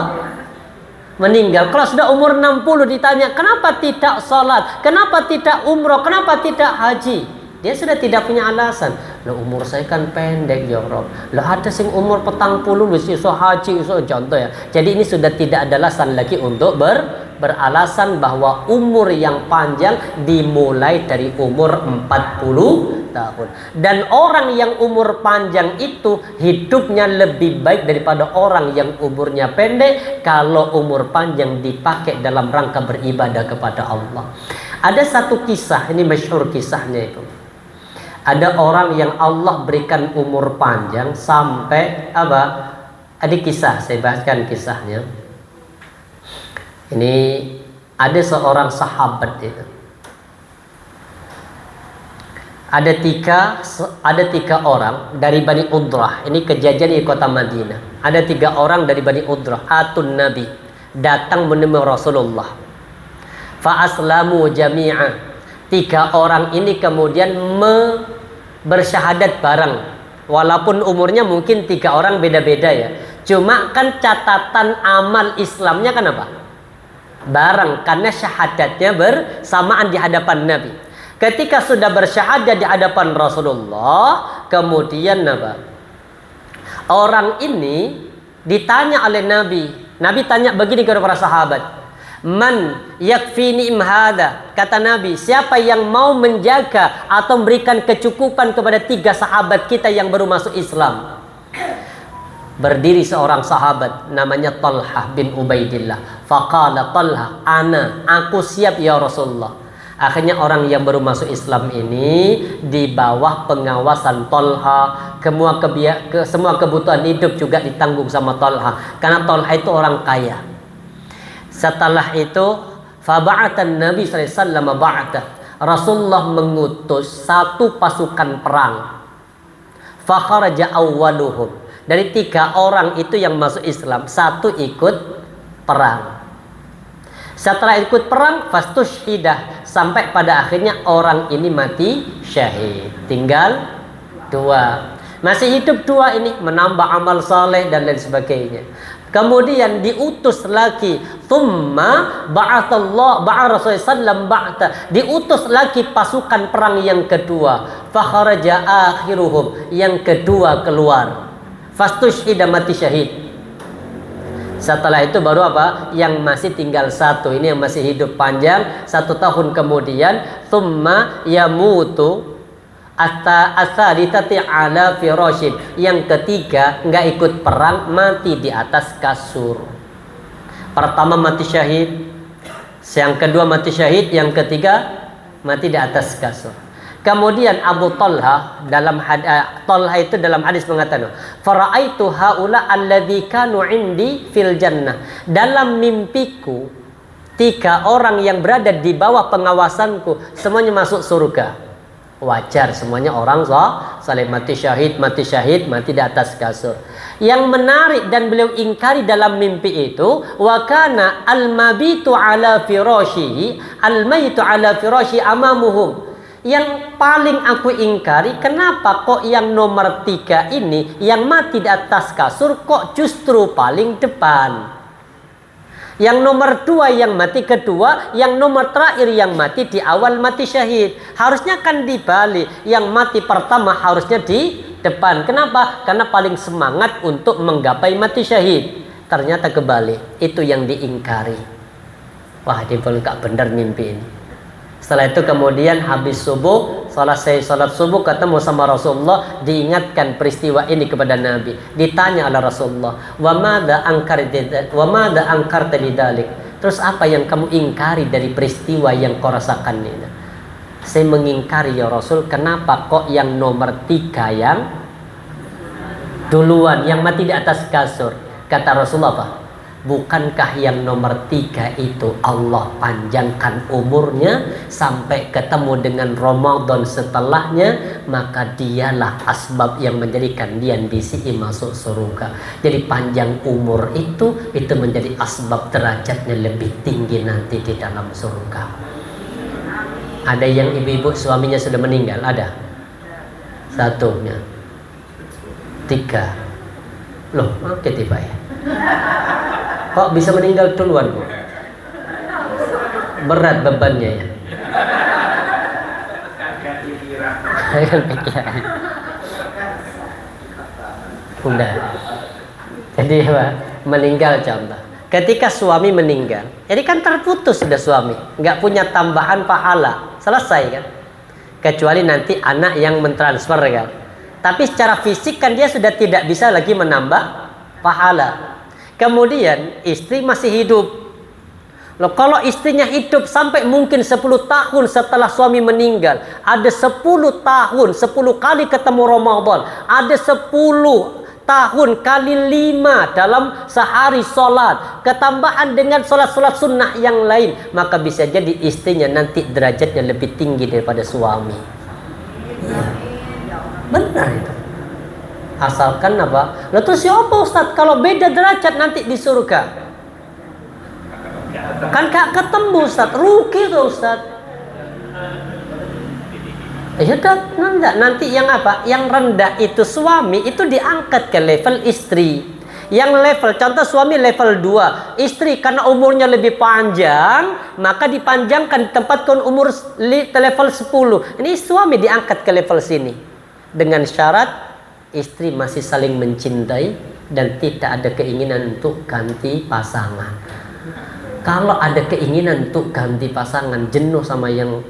Meninggal. Kalau sudah umur 60 ditanya, kenapa tidak sholat? Kenapa tidak umroh? Kenapa tidak haji? Dia sudah tidak punya alasan. Loh, umur saya kan pendek ya Rob. Loh, ada sing umur 40 wis iso haji, iso contoh ya. Jadi ini sudah tidak ada alasan lagi untuk beralasan bahwa umur yang panjang dimulai dari umur 40 tahun. Dan orang yang umur panjang itu hidupnya lebih baik daripada orang yang umurnya pendek kalau umur panjang dipakai dalam rangka beribadah kepada Allah. Ada satu kisah, ini masyhur kisahnya itu. Ada orang yang Allah berikan umur panjang sampai apa? Ada kisah, saya bahaskan kisahnya. Ini ada seorang sahabat itu. Ada tiga orang dari Bani Udrah. Ini kejadian di kota Madinah. Ada 3 orang dari Bani Udrah, atun Nabi, datang menemui Rasulullah. Fa aslamu jami'an. 3 orang ini kemudian bersyahadat bareng. Walaupun umurnya mungkin 3 orang beda-beda ya. Cuma kan catatan amal Islamnya kan apa? Bareng, karena syahadatnya bersamaan di hadapan Nabi. Ketika sudah bersyahadat di hadapan Rasulullah, kemudian apa? Orang ini ditanya oleh Nabi. Nabi tanya begini kepada para sahabat, man yakfini imhada. Kata Nabi, siapa yang mau menjaga atau memberikan kecukupan kepada 3 sahabat kita yang baru masuk Islam? Berdiri seorang sahabat namanya Talhah bin Ubaidillah. Faqala Talhah, ana, aku siap ya Rasulullah. Akhirnya orang yang baru masuk Islam ini di bawah pengawasan Talhah. Semua kebutuhan hidup juga ditanggung sama Talhah, karena Talhah itu orang kaya. Setelah itu, faba'atan Nabi sallallahu alaihi wasallam ba'atah. Rasulullah mengutus 1 pasukan perang. Fakharaja awwaluhum. Dari 3 orang itu yang masuk Islam, 1 ikut perang. Setelah ikut perang, fastushhidah, sampai pada akhirnya orang ini mati syahid. Tinggal 2. Masih hidup 2 ini, menambah amal saleh dan lain sebagainya. Kemudian diutus lagi, thumma ba'athallah Rasulullah sallam ba'ta, diutus lagi pasukan perang yang kedua. Fakharaja akhiruhum, yang kedua keluar. Fastushhida, mati syahid. Setelah itu baru apa? Yang masih tinggal satu. Ini yang masih hidup panjang 1 tahun kemudian. Thumma yamutu asa ala firashib. Yang ketiga nggak ikut perang, mati di atas kasur. Pertama mati syahid, yang kedua mati syahid, yang ketiga mati di atas kasur. Kemudian Abu Talha Talha itu dalam hadis mengatakan, "Fara'aitu haula alladzi kanu indi fil jannah." Dalam mimpiku 3 orang yang berada di bawah pengawasanku semuanya masuk surga. Wajar semuanya orang saling mati syahid, mati di atas kasur. Yang menarik dan beliau ingkari dalam mimpi itu, wa kana al-mabitu ala firashihi al-mayitu ala firashi amamuhum. Yang paling aku ingkari, kenapa kok yang nomor 3 ini yang mati di atas kasur kok justru paling depan? Yang nomor 2 yang mati kedua, yang nomor terakhir yang mati di awal mati syahid. Harusnya kan dibalik, yang mati pertama harusnya di depan. Kenapa? Karena paling semangat untuk menggapai mati syahid. Ternyata kebalik, itu yang diingkari. Wah, dia gak benar mimpi ini. Setelah itu kemudian habis subuh, selesai salat subuh ketemu sama Rasulullah, diingatkan peristiwa ini kepada Nabi. Ditanya oleh Rasulullah, "Wa madza angkarta lidalik?" Terus apa yang kamu ingkari dari peristiwa yang kau rasakan ini? Saya mengingkari ya Rasul, kenapa kok yang nomor 3 yang duluan yang mati di atas kasur? Kata Rasulullah apa? Bukankah yang nomor 3 itu Allah panjangkan umurnya sampai ketemu dengan Ramadan setelahnya, maka dialah asbab yang menjadikan dia diisi masuk surga. Jadi panjang umur itu menjadi asbab derajatnya lebih tinggi nanti di dalam surga. Ada yang ibu-ibu suaminya sudah meninggal? Ada? 1, 3. Loh, oke tiba ya. Kok bisa meninggal duluan, Bu? Berat bebannya ya. Udah. Jadi apa? Meninggal contoh. Ketika suami meninggal, jadi kan terputus sudah suami, nggak punya tambahan pahala, selesai kan? Kecuali nanti anak yang mentransfer kan. Tapi secara fisik kan dia sudah tidak bisa lagi menambah pahala. Kemudian istri masih hidup. Loh, kalau istrinya hidup sampai mungkin 10 tahun setelah suami meninggal, ada 10 tahun 10 kali ketemu Ramadan, ada 10 tahun kali 5 dalam sehari sholat, ketambahan dengan sholat-sholat sunnah yang lain, maka bisa jadi istrinya nanti derajatnya lebih tinggi daripada suami. Ya, benar itu. Asalkan apa? Lalu terus siapa Ustaz kalau beda derajat nanti di surga? Kan gak ketemu Ustaz, rugi tuh Ustaz. Ya enggak, nanti yang apa? Yang rendah itu suami itu diangkat ke level istri. Yang level, contoh suami level 2, istri karena umurnya lebih panjang, maka dipanjangkan tempatkan umur level 10. Ini suami diangkat ke level sini. Dengan syarat istri masih saling mencintai dan tidak ada keinginan untuk ganti pasangan. Kalau ada keinginan untuk ganti pasangan, jenuh sama yang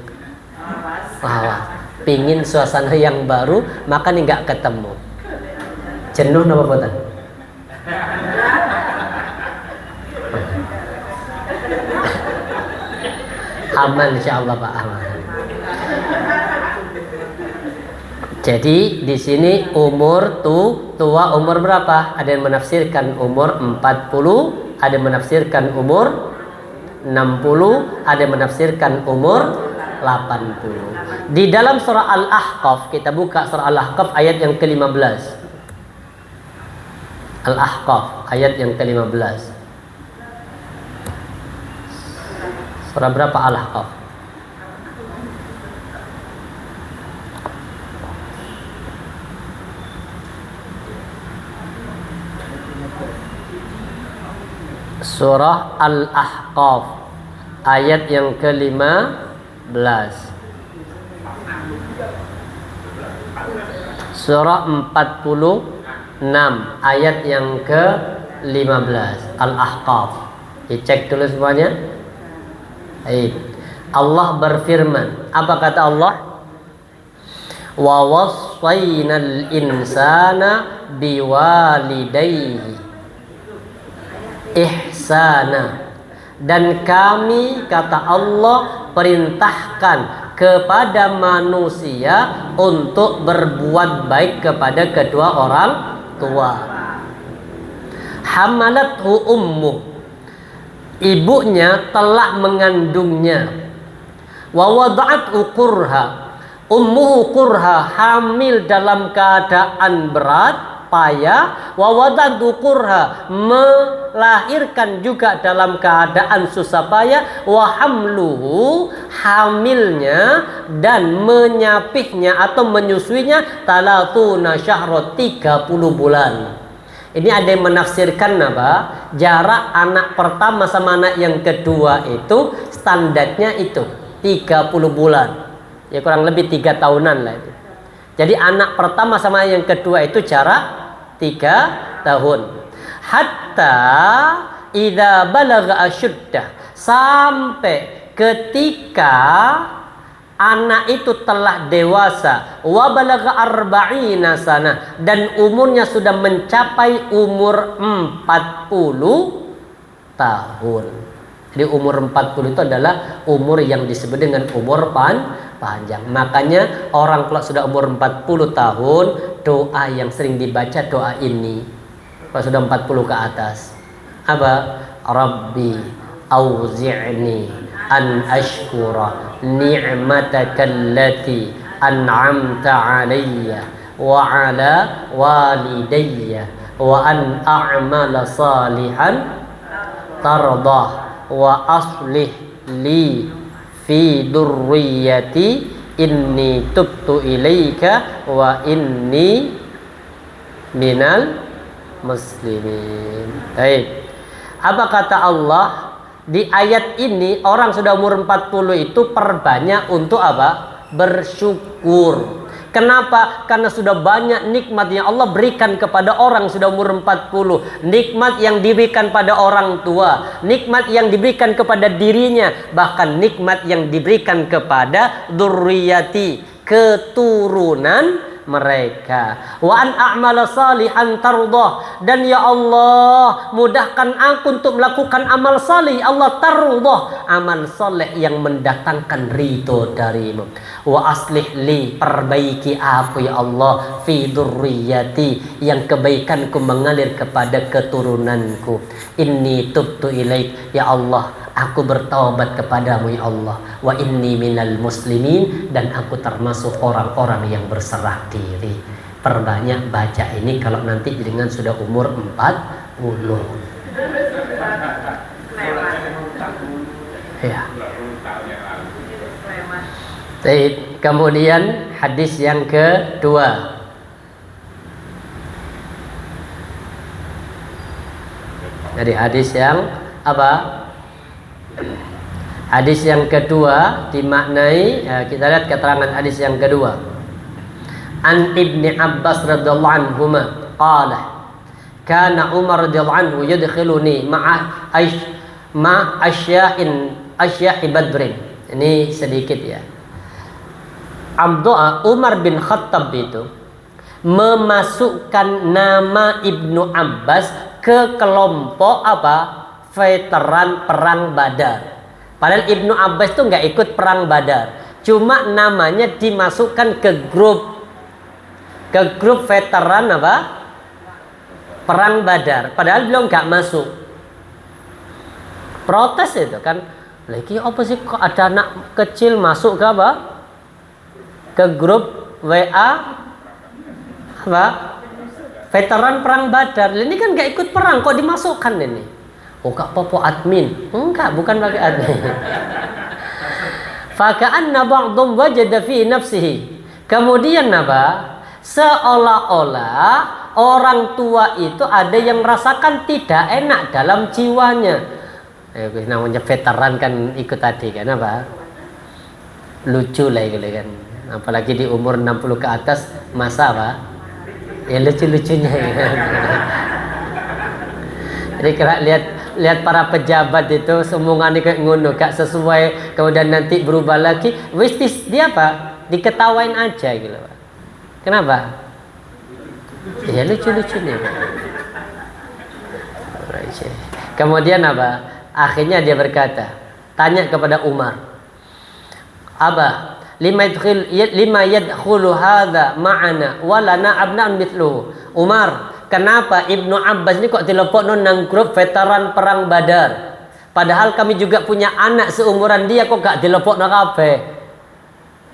lawan, pingin suasana yang baru, maka nih nggak ketemu. Jenuh napa boten? Aman insyaallah Pak, aman. Jadi di sini umur tua umur berapa? Ada yang menafsirkan umur 40, ada yang menafsirkan umur 60, ada yang menafsirkan umur 80. Di dalam surah Al-Ahqaf, kita buka surah Al-Ahqaf ayat yang ke-15. Al-Ahqaf ayat yang ke-15. Surah berapa Al-Ahqaf? Surah Al-Ahqaf ayat yang ke-15. Surah 46 ayat yang ke-15. 15 Al-Ahqaf. Dicek dulu semuanya. Baik. Allah berfirman, apa kata Allah? Wa wassaynal insana biwalidayhi ihsana. Dan kami, kata Allah, perintahkan kepada manusia untuk berbuat baik kepada kedua orang tua. Hamalathu ummuh, ibunya telah mengandungnya. Wa wada'athu kurha, ummuhu kurha, hamil dalam keadaan berat, payah. Wa wada'athu kurha, melahirkan juga dalam keadaan susah payah. Wa hamluhu, hamilnya dan menyapihnya atau menyusuinya, talatuna syahra, 30 bulan. Ini ada yang menafsirkan apa? Jarak anak pertama sama anak yang kedua itu standarnya itu 30 bulan. Ya kurang lebih 3 tahunan lah itu. Jadi anak pertama sama yang kedua itu jarak 3 tahun. Hatta idza balagha asyuddah, sampai ketika anak itu telah dewasa, wa balagha arba'ina sana, dan umurnya sudah mencapai umur 40 tahun. Jadi umur 40 itu adalah umur yang disebut dengan umur panjang. Makanya orang kalau sudah umur 40 tahun, doa yang sering dibaca doa ini. Kalau sudah 40 ke atas, apa? Rabbi auzi'ni an ashkura ni'mataka allati an'amta alayya wa ala walidayya wa an a'mala salihan tardah wa aslih li fi durriyati inni tubtu ilaika wa inni minal muslimin. Baik. Apa kata Allah? Di ayat ini orang sudah umur 40 itu perbanyak untuk apa? Bersyukur. Kenapa? Karena sudah banyak nikmat yang Allah berikan kepada orang sudah umur 40. Nikmat yang diberikan pada orang tua, nikmat yang diberikan kepada dirinya, bahkan nikmat yang diberikan kepada dzurriyyati, keturunan mereka. Wa an a'mala salihan tardah, dan ya Allah mudahkan aku untuk melakukan amal salih. Allah tardah, amal saleh yang mendatangkan ridho darimu. Wa aslih li, perbaiki aku ya Allah, fi dzurriyyati, yang kebaikanku mengalir kepada keturunanku. Inni tubtu ilaik, ya Allah aku bertaubat kepadamu ya Allah. Wa inni minal muslimin, dan aku termasuk orang-orang yang berserah diri. Perbanyak baca ini kalau nanti dengan sudah umur 40. Ya. Baik, kemudian hadis yang kedua. Dari hadis yang apa? Hadis yang kedua dimaknai, kita lihat keterangan hadis yang kedua. An Ibni Abbas radhiyallahu anhuma qala kana Umar radhiyallahu anhu yadkhiluni ma'a asya'i Badrin. Ini sedikit ya. Umar bin Khattab itu memasukkan nama Ibnu Abbas ke kelompok apa? Veteran perang Badar. Padahal Ibnu Abbas itu nggak ikut perang Badar, cuma namanya dimasukkan ke grup veteran apa? Perang Badar. Padahal belum nggak masuk. Protes itu kan, lagi apa sih kok ada anak kecil masuk ke apa? Ke grup WA apa? Veteran perang Badar. Ini kan nggak ikut perang, kok dimasukkan ini? Oh, kak popo admin? Enggak, bukan pakai admin. Faka'anna ba'dhum wajada fi nafsihi. Kemudian apa? Seolah-olah orang tua itu ada yang merasakan tidak enak dalam jiwanya. Namanya veteran kan ikut tadi kan apa? Lucu lah gitu kan. Apalagi di umur 60 ke atas, masa apa? Ya lucu-lucunya kan. Jadi kalau lihat para pejabat itu semungan kayak ngono, gak sesuai, kemudian nanti berubah lagi, wis dia apa? Diketawain aja gitu, Pak. Kenapa? Ya lucu-lucu nih. Kemudian apa? Akhirnya dia berkata, tanya kepada Umar, Aba, lima yadkhulu hadza ma'ana wa lana abna'un mithluhu. Umar, kenapa Ibnu Abbas ini kok dilepokno nang grup veteran perang Badar? Padahal kami juga punya anak seumuran dia, kok gak dilepokno kabeh?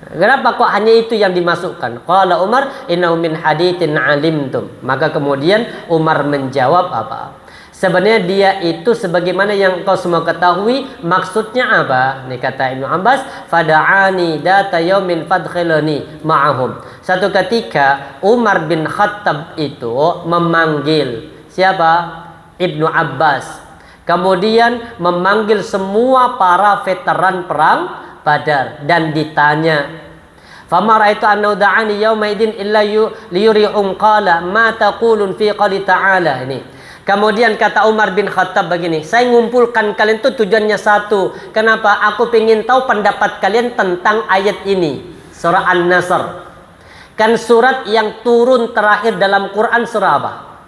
Kenapa kok hanya itu yang dimasukkan? Qala Umar, innahu min haditsin alimtum. Maka kemudian Umar menjawab apa? Sebenarnya dia itu sebagaimana yang kau semua ketahui. Maksudnya apa? Ini kata Ibnu Abbas, fada'ani data yaumin fadkhilani ma'ahum. Satu ketika Umar bin Khattab itu memanggil siapa? Ibnu Abbas. Kemudian memanggil semua para veteran perang Badar dan ditanya, fama ra'aitu annahu da'ani yauma idin illa liyurihum qala ma taqulun fi qouli ta'ala. Ini kemudian kata Umar bin Khattab begini, saya ngumpulkan kalian tuh tujuannya satu. Kenapa? Aku ingin tahu pendapat kalian tentang ayat ini, surah An-Nasr. Kan surat yang turun terakhir dalam Quran surah apa?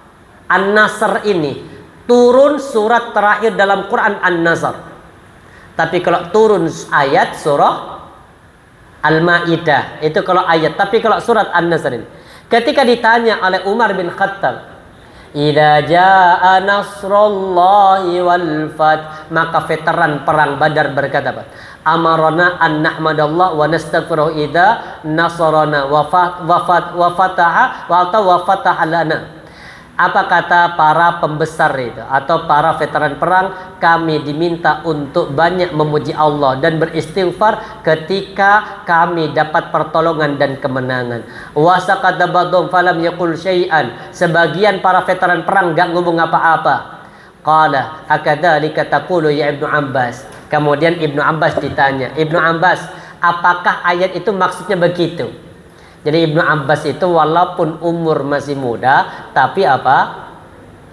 An-Nasr ini turun surat terakhir dalam Quran An-Nasr. Tapi kalau turun ayat surah Al-Ma'idah itu kalau ayat. Tapi kalau surat An-Nasr ini, ketika ditanya oleh Umar bin Khattab, idza jaa nasrullahi wal fath, maka veteran perang Badar berkata apa? Amarna an nahmadallah wa nastaghfiruh idza nasrana wa fataha wa fataha lana. Apa kata para pembesar itu atau para veteran perang? Kami diminta untuk banyak memuji Allah dan beristighfar ketika kami dapat pertolongan dan kemenangan. Wa saqata ba'dhum falam yaqul syai'an. Sebagian para veteran perang enggak ngomong apa-apa. Qala akadzalika taqulu ya Ibnu Abbas. Kemudian Ibnu Abbas ditanya, Ibnu Abbas, apakah ayat itu maksudnya begitu? Jadi Ibnu Abbas itu walaupun umur masih muda, tapi apa?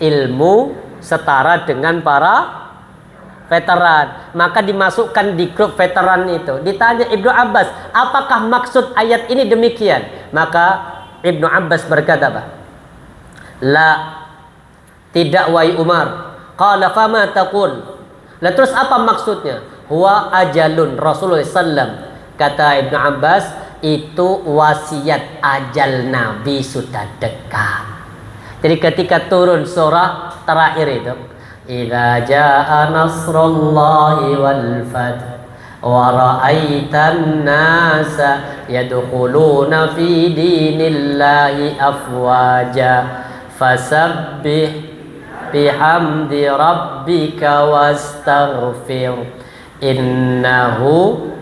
Ilmu setara dengan para veteran. Maka dimasukkan di grup veteran itu. Ditanya Ibnu Abbas, apakah maksud ayat ini demikian? Maka Ibnu Abbas berkata apa? La, tidak wahai Umar. Qala fama taqul. Lah terus apa maksudnya? Huwa ajalun Rasulullah sallam. Kata Ibnu Abbas, itu wasiat ajal Nabi sudah dekat. Jadi ketika turun surah terakhir itu, idza jaa nasrullahi wal fath wa ra'aitan nasa yadkhuluna fi dinillahi afwaja fasabbih bihamdi rabbika wastaghfir innahu.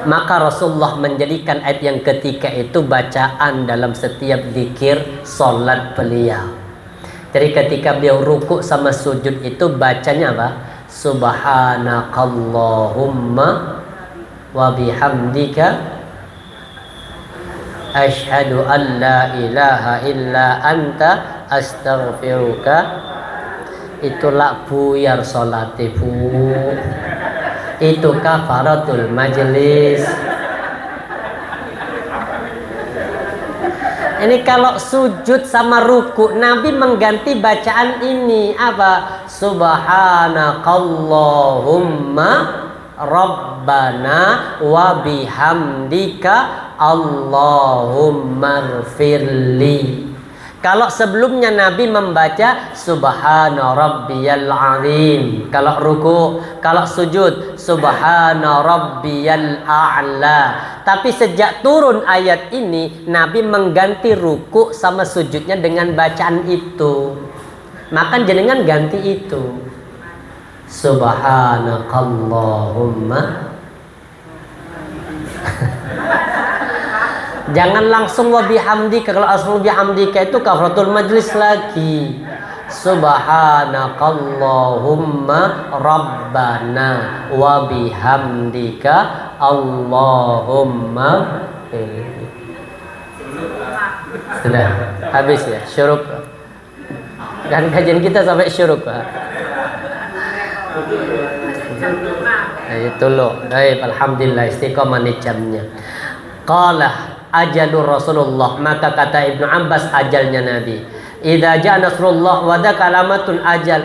Maka Rasulullah menjadikan ayat yang ketiga itu bacaan dalam setiap zikir solat beliau. Jadi ketika beliau ruku sama sujud itu bacanya apa? Subhanakallahumma wa bihamdika asyhadu an la ilaha illa anta astaghfiruka. Itulah buyar salate bu. Itu kafaratul majlis. Ini kalau sujud sama ruku, Nabi mengganti bacaan ini apa? Subhanakallahumma rabbana wa bihamdika Allahumma ighfirli. Kalau sebelumnya Nabi membaca Subhana rabbiyal azim kalau ruku, kalau sujud Subhana rabbiyal a'la. Tapi sejak turun ayat ini Nabi mengganti ruku sama sujudnya dengan bacaan itu. Maka jenengan ganti itu. Subhanakallahumma. Jangan langsung wa bihamdika. Kalau langsung bihamdika itu kafaratul majlis lagi. Subhanakallahumma rabbana wa bihamdika Allahumma. Sudah habis ya syuruk. Dan kajian kita sampai syuruk, Pak. Itu loh. Baik, alhamdulillah istiqomah nih jamnya. Qala ajalur Rasulullah, maka kata Ibnu Abbas ajalnya Nabi. Idza jaa nasrullah wa dzaka alamatun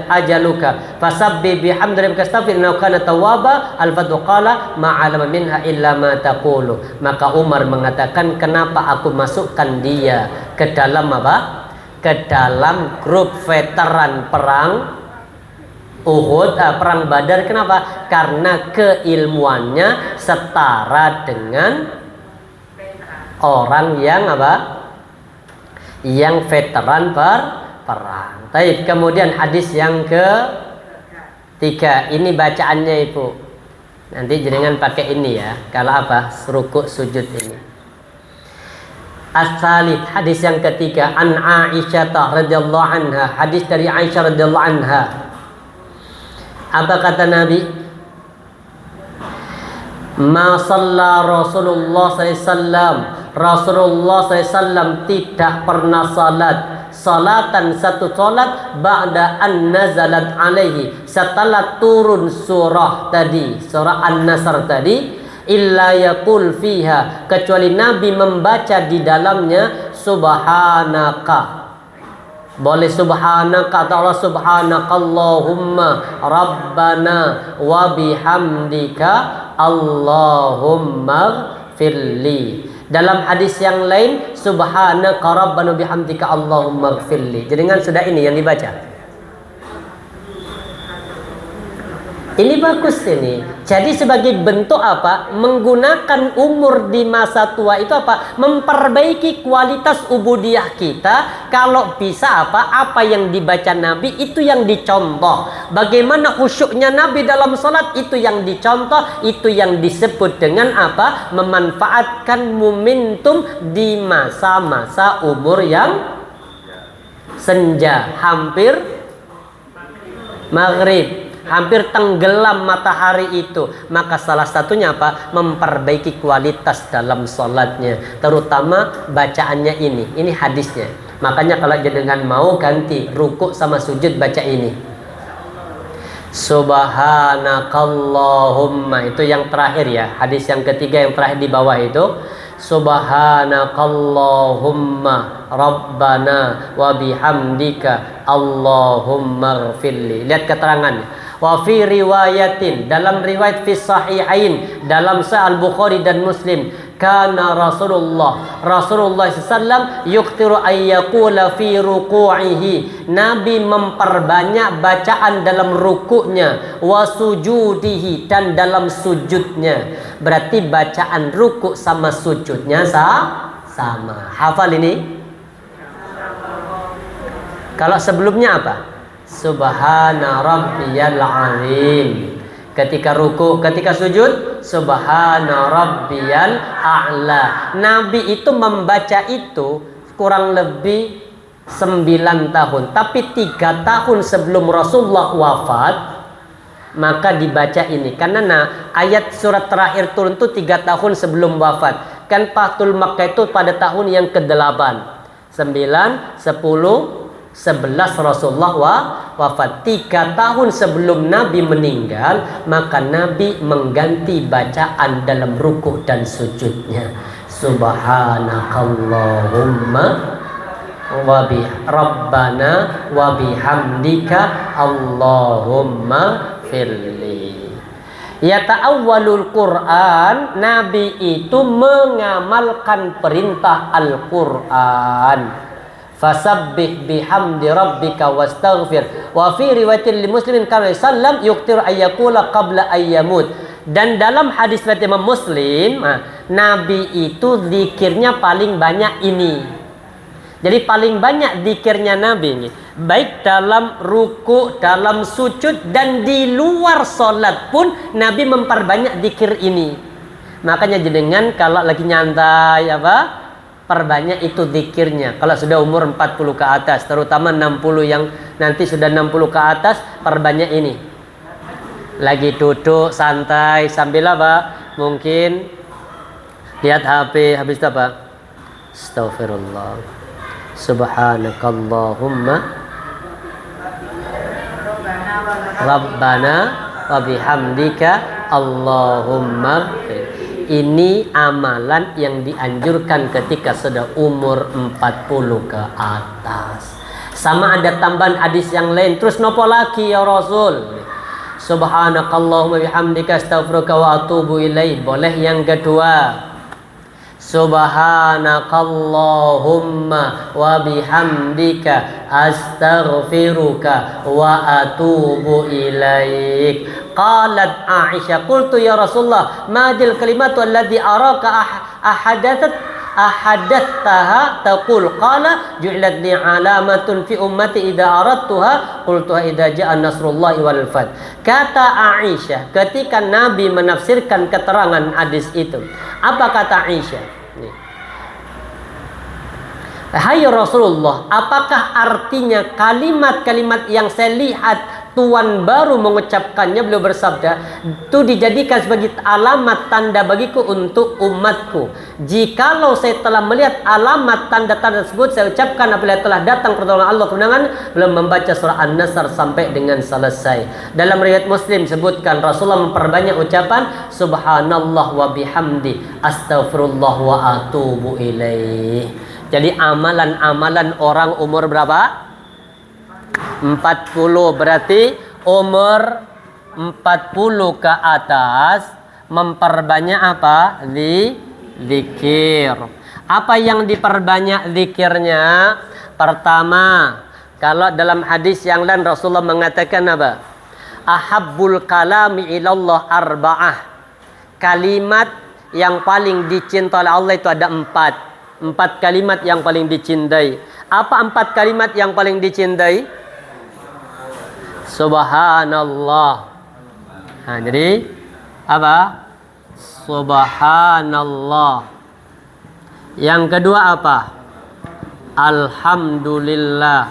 ajaluka fasabbih bihamdi rabbika astaghfir innahu kana tawwaba. Al-Fadl qala ma 'alama minha illa ma taqulu. Maka Umar mengatakan, kenapa aku masukkan dia ke dalam apa? Ke dalam grup veteran perang Uhud, perang Badar. Kenapa? Karena keilmuannya setara dengan orang yang apa? Yang veteran perang. Baik, kemudian hadis yang ketiga. Ini bacaannya Ibu. Nanti jenengan pakai ini ya. Kalau apa? Rukuk sujud ini. As-salid, hadis yang ketiga. An Aisyah radhiyallahu anha. Hadis dari Aisyah radhiyallahu anha. Apa kata Nabi? Ma shalla Rasulullah SAW. Rasulullah SAW tidak pernah salatan satu salat ba'da an nazalat alaihi, setelah turun surah tadi, surah An-Nasr tadi, illa yaqul fiha, kecuali Nabi membaca di dalamnya subhanaka. Boleh subhanaka atau Allah subhanakallahumma rabbana wa bihamdika Allahumma firli. Dalam hadis yang lain subhanaka rabbana bihamdika Allahumma firli. Jenengan sudah ini yang dibaca. Ini bagus ini. Jadi sebagai bentuk apa? Menggunakan umur di masa tua itu apa? Memperbaiki kualitas ubudiyah kita. Kalau bisa apa? Apa yang dibaca Nabi itu yang dicontoh. Bagaimana khusyuknya Nabi dalam salat itu yang dicontoh. Itu yang disebut dengan apa? Memanfaatkan momentum di masa-masa umur yang senja, hampir maghrib, hampir tenggelam matahari itu. Maka salah satunya apa? Memperbaiki kualitas dalam sholatnya, terutama bacaannya ini. Ini hadisnya. Makanya kalau jenengan mau ganti rukuk sama sujud, baca ini subhanakallahumma. Itu yang terakhir ya, hadis yang ketiga yang terakhir di bawah itu. Subhanakallahumma rabbana wa bihamdika Allahumma ghfirli. Lihat keterangannya. Wa fi riwayatin, dalam riwayat fi sahihain, dalam Sahih Al-Bukhari dan Muslim, kana Rasulullah SAW yuqtiru ayyakula fi ruku'ihi. Nabi memperbanyak bacaan dalam rukuknya, wa sujudihi, dan dalam sujudnya. Berarti bacaan rukuk sama sujudnya sama. Hafal ini? Kalau sebelumnya apa? Subhana rabbiyal azim. Ketika ruku, ketika sujud, subhana rabbiyal a'la. Nabi itu membaca itu kurang lebih 9 tahun. Tapi 3 tahun sebelum Rasulullah wafat, maka dibaca ini. Karena ayat surat terakhir turun itu 3 tahun sebelum wafat. Kan Fathul Makkah itu pada tahun yang ke-8, 9, 10, 11 Rasulullah wafat. 3 tahun sebelum Nabi meninggal, maka Nabi mengganti bacaan dalam ruku dan sujudnya. Subhanakallahumma wa bi rabbana wa bihamdika Allahumma firli. Yata'awwalul Quran, Nabi itu mengamalkan perintah Al-Quran. Fasabbih bihamdi rabbika wastaghfir. Wa fi riwayatin li Muslimin kana sallam yuqtir ayyakula qabla ayyamut. Dan dalam hadis riwayat Imam Muslim, Nabi itu zikirnya paling banyak ini. Jadi paling banyak zikirnya Nabi ini, baik dalam ruku, dalam sujud, dan di luar sholat pun Nabi memperbanyak zikir ini. Makanya jenengan kalau lagi nyantai apa? Perbanyak itu zikirnya. Kalau sudah umur 40 ke atas, terutama 60 yang nanti sudah 60 ke atas, perbanyak ini. Lagi duduk santai sambil apa? Mungkin lihat HP, habis itu apa? Astaghfirullah. Subhanakallahumma Rabbana wa bihamdika Allahumma. Ini amalan yang dianjurkan ketika sudah umur 40 ke atas. Sama ada tambahan hadis yang lain. Terus nopo lagi ya Rasul? Subhanakallahumma bihamdika astaghfiruka wa atubu ilaih. Boleh yang kedua. Subhanakallahumma wa bihamdika astaghfiruka wa atubu ilaik. Qalat Aisyah, qultu ya Rasulullah, madil kalimatu allati araka ahadattaha taqul. Qala ju'ilat li alamatun fi ummati idza aradtuha qultuha idza ja'a nasrullahi wal fath. Kata Aisyah ketika Nabi menafsirkan keterangan hadis itu, apa kata Aisyah? Hai Rasulullah, apakah artinya kalimat-kalimat yang saya lihat Tuhan baru mengucapkannya, beliau bersabda, itu dijadikan sebagai alamat tanda bagiku untuk umatku. Jikalau saya telah melihat alamat tanda-tanda tersebut, saya ucapkan apabila telah datang pertolongan Allah kemenangan. Belum membaca surah An-Nasr sampai dengan selesai. Dalam riwayat Muslim sebutkan Rasulullah memperbanyak ucapan Subhanallah wa bihamdi astaghfirullah wa atubu ilaih. Jadi amalan-amalan orang umur berapa? 40, berarti umur 40 ke atas memperbanyak apa? Zikir. Apa yang diperbanyak zikirnya? Pertama, kalau dalam hadis yang lain Rasulullah mengatakan apa? Ahabbul kalami ilallah arba'ah. Kalimat yang paling dicintai oleh Allah itu ada 4 kalimat yang paling dicintai. Apa 4 kalimat yang paling dicintai? Subhanallah. Nah, jadi apa? Subhanallah. Yang kedua apa? Alhamdulillah.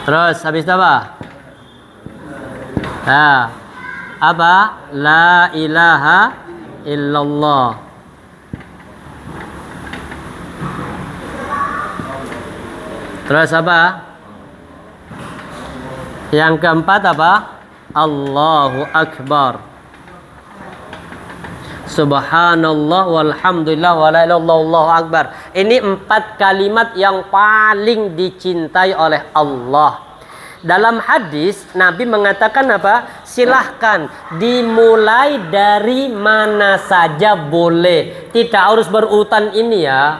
Terus habis itu apa? Nah, apa? La ilaha illallah. Terus apa? Yang keempat apa? Allahu Akbar. Subhanallah walhamdulillah wa la ilaha illallah wallahu akbar. Ini 4 kalimat yang paling dicintai oleh Allah. Dalam hadis Nabi mengatakan apa? Silahkan dimulai dari mana saja boleh. Tidak harus berurutan ini ya.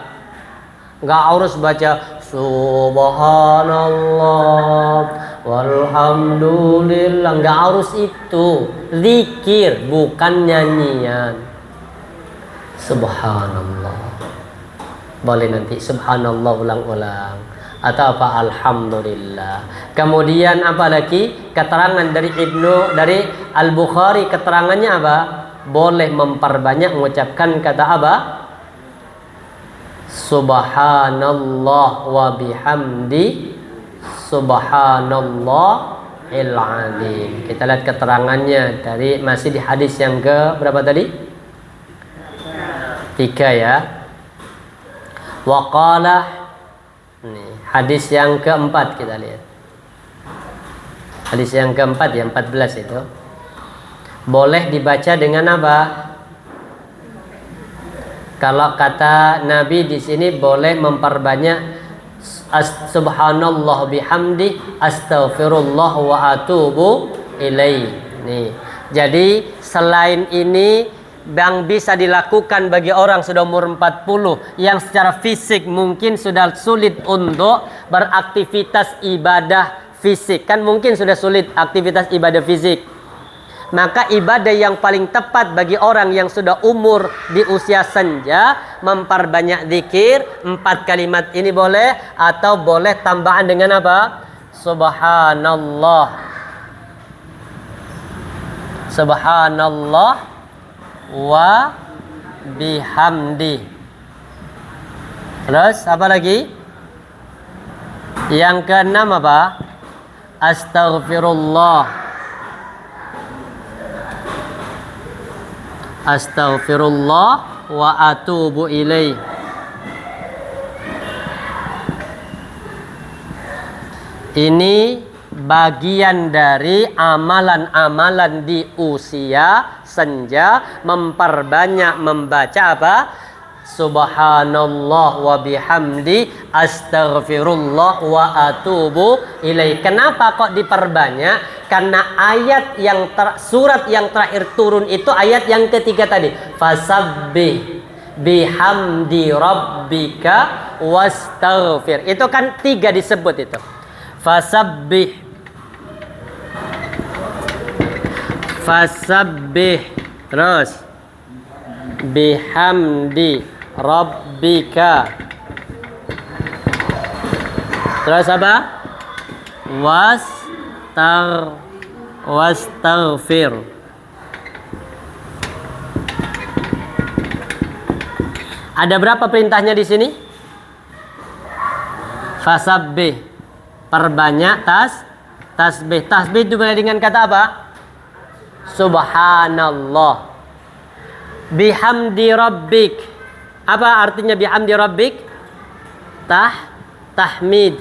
Nggak harus baca Subhanallah walhamdulillah, nggak harus itu. Zikir bukan nyanyian. Subhanallah. Boleh nanti Subhanallah ulang-ulang. Atau apa? Alhamdulillah. Kemudian apa lagi? Keterangan dari Al-Bukhari, keterangannya apa? Boleh memperbanyak mengucapkan kata apa? Subhanallah wa bihamdi subhanallahil azim. Kita lihat keterangannya dari masih di hadis yang ke berapa tadi? 3 ya. Wa qala, hadis yang keempat kita lihat. Hadis yang keempat ya, 14 itu. Boleh dibaca dengan apa? Kalau kata Nabi di sini boleh memperbanyak subhanallah bihamdi astaghfirullah wa atubu ilaih. Nih. Jadi selain ini yang bisa dilakukan bagi orang sudah umur 40 yang secara fisik mungkin sudah sulit untuk beraktivitas ibadah fisik. Kan mungkin sudah sulit aktivitas ibadah fisik. Maka ibadah yang paling tepat bagi orang yang sudah umur di usia senja memperbanyak zikir. 4 kalimat ini boleh, atau boleh tambahan dengan apa? Subhanallah. Subhanallah wa bihamdi. Terus apa lagi? Yang keenam apa? Astaghfirullah. Astaghfirullah wa atubu ilaih. Ini bagian dari amalan-amalan di usia senja memperbanyak membaca apa? Subhanallah wa bihamdi astaghfirullah wa atubu ilaih. Kenapa kok diperbanyak? Karena ayat yang surat yang terakhir turun itu ayat yang ketiga tadi. Fasabbih bihamdi rabbika wastaghfir. Itu kan 3 disebut itu. Fasabbih terus bihamdi rabbika, terus apa? Wastaghfir. Ada berapa perintahnya di sini? Fasabbih, perbanyak tasbih. Tasbih dimulai dengan kata apa? Subhanallah. Bihamdi rabbik. Apa artinya bihamdi rabbik? Tahmid,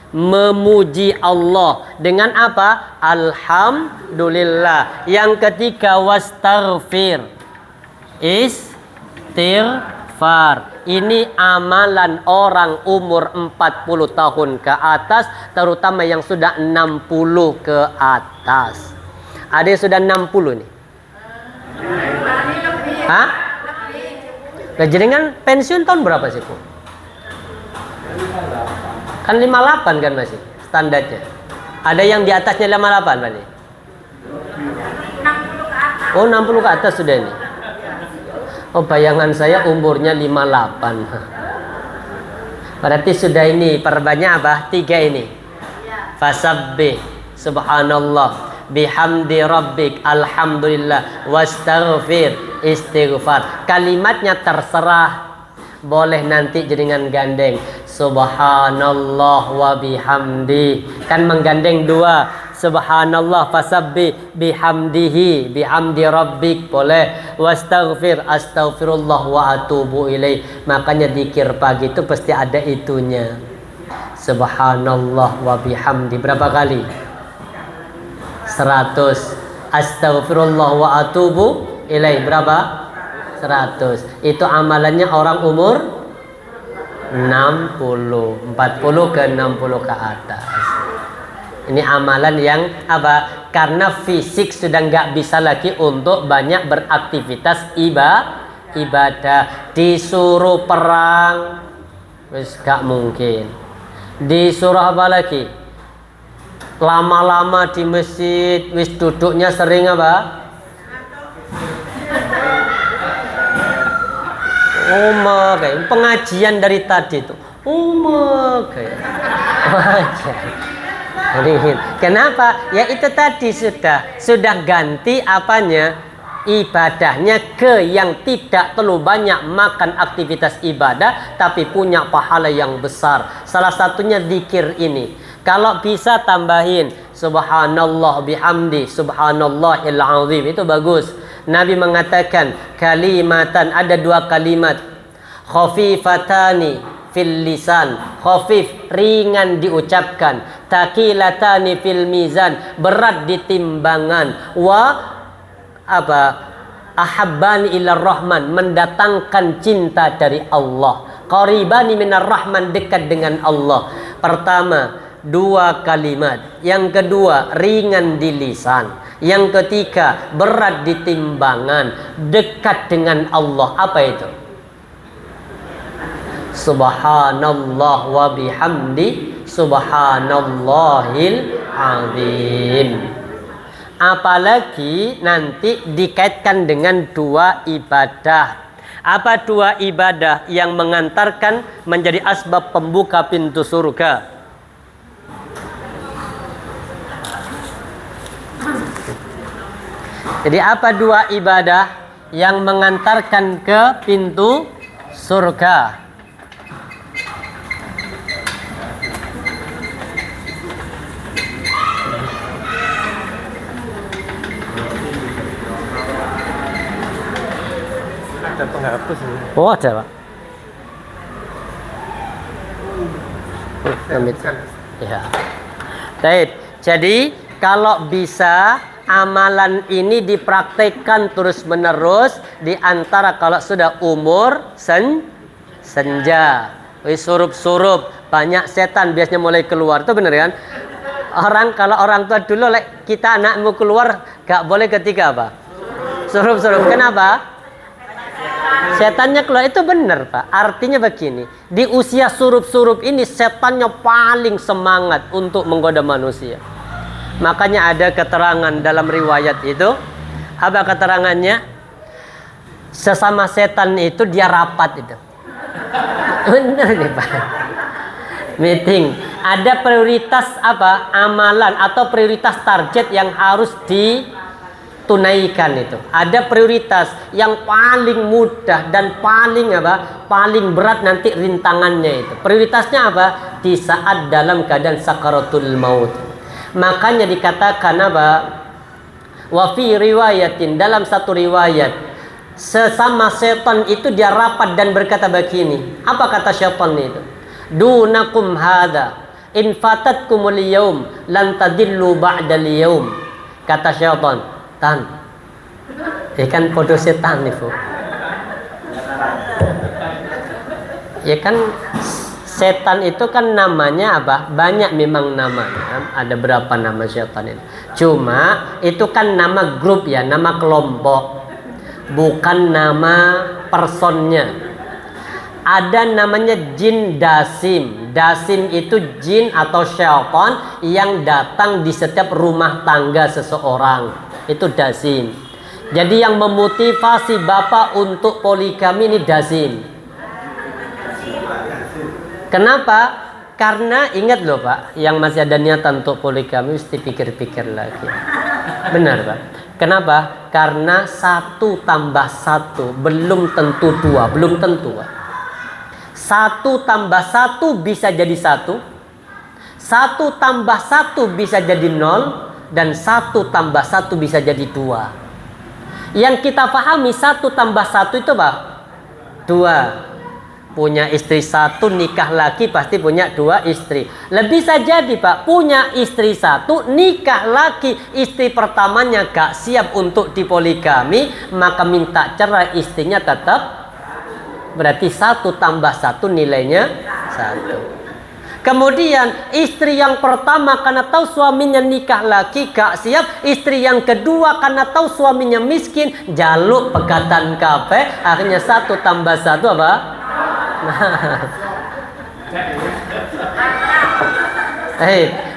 memuji Allah. Dengan apa? Alhamdulillah. Yang ketiga wastaghfir, istighfar. Ini amalan orang umur 40 tahun ke atas, terutama yang sudah 60 ke atas. Ada yang sudah 60 nih. Hah? Nah, jenengan pensiun tahun berapa sih, Bu? Kan 58 kan masih standarnya. Ada yang di atasnya 58 berarti? 60 ke atas. Oh, 60 ke atas sudah ini. Oh, bayangan saya umurnya 58. Berarti sudah ini perbanyak apa? 3 ini. Fasabbih, subhanallah, bihamdi rabbik, alhamdulillah, wastaghfir, istighfar. Kalimatnya terserah, boleh nanti jenengan gandeng subhanallah wa bihamdi, kan menggandeng 2. Subhanallah fasabbih bihamdihi, bihamdi rabbik boleh, wastaghfir, astaghfirullah wa atubu ilaih. Makanya zikir pagi itu pasti ada itunya. Subhanallah wa bihamdi berapa kali? 100. Astaghfirullah wa atubu ilaih berapa? 100. Itu amalannya orang umur 60, 40 ke 60 ke atas. Ini amalan yang apa? Karena fisik sudah nggak bisa lagi untuk banyak beraktivitas ibadah. Disuruh perang, wis gak mungkin. Disuruh apa lagi? Lama-lama di masjid, wis duduknya sering apa? Kayak pengajian dari tadi tuh. Kayak kenapa? Ya itu tadi sudah ganti apanya? Ibadahnya ke yang tidak terlalu banyak makan aktivitas ibadah tapi punya pahala yang besar. Salah satunya zikir ini. Kalau bisa tambahin subhanallah bihamdi subhanallahil azim, itu bagus. Nabi mengatakan kalimatan, ada 2 kalimat, khafifatani fil lisan, khafif ringan diucapkan, taqilatani fil mizan berat di timbangan, wa ahabbani ilar rahman mendatangkan cinta dari Allah, qaribani minar rahman dekat dengan Allah. Pertama 2 kalimat, yang kedua ringan di lisan, yang ketiga berat di timbangan, dekat dengan Allah. Apa itu? Subhanallah wa bihamdi subhanallahil azim. Apalagi nanti dikaitkan dengan 2 ibadah. Apa 2 ibadah yang mengantarkan menjadi asbab pembuka pintu surga? Jadi apa 2 ibadah yang mengantarkan ke pintu surga? Ada penghapus ini. Oh ada Pak. Ya. Baik. Jadi kalau bisa amalan ini dipraktekkan terus-menerus di antara kalau sudah umur senja. Surup-surup, banyak setan biasanya mulai keluar. Itu benar kan? Kalau orang tua dulu kita anakmu keluar gak boleh ketika apa? Surup-surup. Kenapa? Setannya keluar. Itu benar, Pak. Artinya begini, di usia surup-surup ini setannya paling semangat untuk menggoda manusia. Makanya ada keterangan dalam riwayat itu. Apa keterangannya? Sesama setan itu dia rapat itu. Benar nih, Pak. Meeting. Ada prioritas apa? Amalan atau prioritas target yang harus ditunaikan itu. Ada prioritas yang paling mudah dan paling apa? Paling berat nanti rintangannya itu. Prioritasnya apa? Di saat dalam keadaan sakaratul maut. Makanya dikatakan apa? Wa fi riwayatin, dalam satu riwayat, sesama setan itu dia rapat dan berkata begini. Apa kata setan itu? Dunakum hadza in fatatkumul yaum lan tadillu ba'dal yaum. Kata setan, tan. Kan podo setan itu. Ya kan setan itu kan namanya apa? Banyak memang namanya. Ada berapa nama setan itu? Cuma itu kan nama grup ya, nama kelompok. Bukan nama personnya. Ada namanya jin dasim. Dasim itu jin atau syaitan yang datang di setiap rumah tangga seseorang. Itu dasim. Jadi yang memotivasi bapak untuk poligami ini dasim. Kenapa? Karena ingat loh Pak, yang masih ada niatan untuk poligami mesti pikir-pikir lagi. Benar Pak. Kenapa? Karena 1 tambah 1 belum tentu 2. Belum tentu Pak. 1 tambah 1 bisa jadi 1. 1 tambah 1 bisa jadi 0. Dan 1 tambah 1 bisa jadi 2. Yang kita pahami 1 tambah 1 itu Pak 2. Punya istri 1, nikah lagi pasti punya 2 istri. Lebih saja jadi Pak, punya istri 1, nikah lagi, istri pertamanya gak siap untuk dipoligami, maka minta cerai, istrinya tetap. Berarti 1 tambah 1 nilainya 1. Kemudian istri yang pertama karena tahu suaminya nikah lagi gak siap, istri yang kedua karena tahu suaminya miskin, jaluk pegatan kafe, akhirnya 1 tambah 1 apa?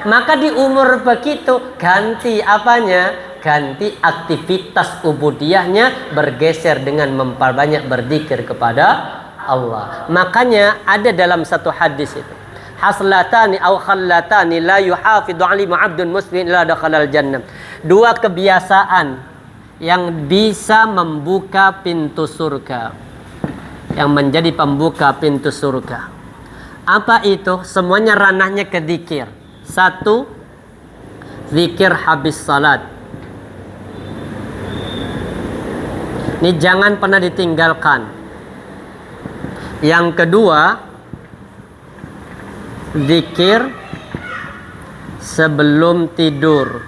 Maka di umur begitu ganti apanya? Ganti aktivitas ubudiyahnya, bergeser dengan memperbanyak berzikir kepada Allah. Makanya ada dalam satu hadis itu, haslatani aw khallatani la yuhafidhu alimu abdun muslim illa dakhalal jannah. 2 kebiasaan yang bisa membuka pintu surga, yang menjadi pembuka pintu surga. Apa itu? Semuanya ranahnya ke zikir. 1, zikir habis salat. Ini jangan pernah ditinggalkan. Yang kedua, zikir sebelum tidur.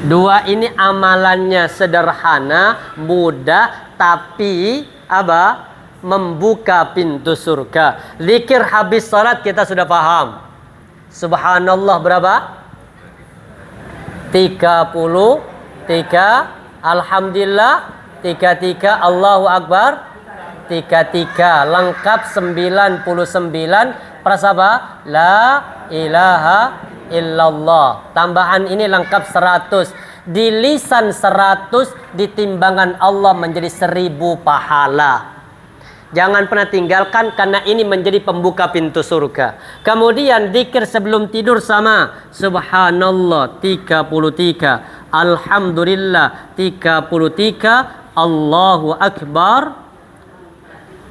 2 ini amalannya sederhana, mudah, tapi apa? Membuka pintu surga. Zikir habis salat kita sudah paham. Subhanallah berapa? 33. Alhamdulillah 33. Allahu Akbar 33. Lengkap 99. Prasaba la ilaha illallah. Tambahan ini lengkap 100. Di lisan 100, di timbangan Allah menjadi 1000 pahala. Jangan pernah tinggalkan karena ini menjadi pembuka pintu surga. Kemudian zikir sebelum tidur sama. Subhanallah 33. Alhamdulillah 33. Allahu Akbar.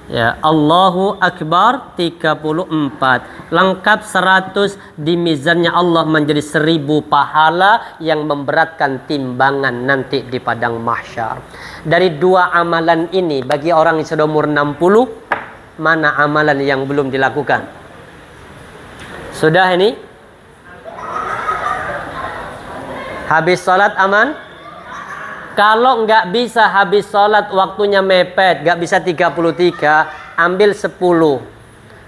Ya, Allahu Akbar 34. Lengkap 100, di mizannya Allah menjadi 1000 pahala yang memberatkan timbangan nanti di padang mahsyar. Dari 2 amalan ini, bagi orang yang sudah umur 60, mana amalan yang belum dilakukan? Sudah ini? Habis sholat aman? Kalau nggak bisa habis sholat waktunya mepet, nggak bisa 33, ambil 10.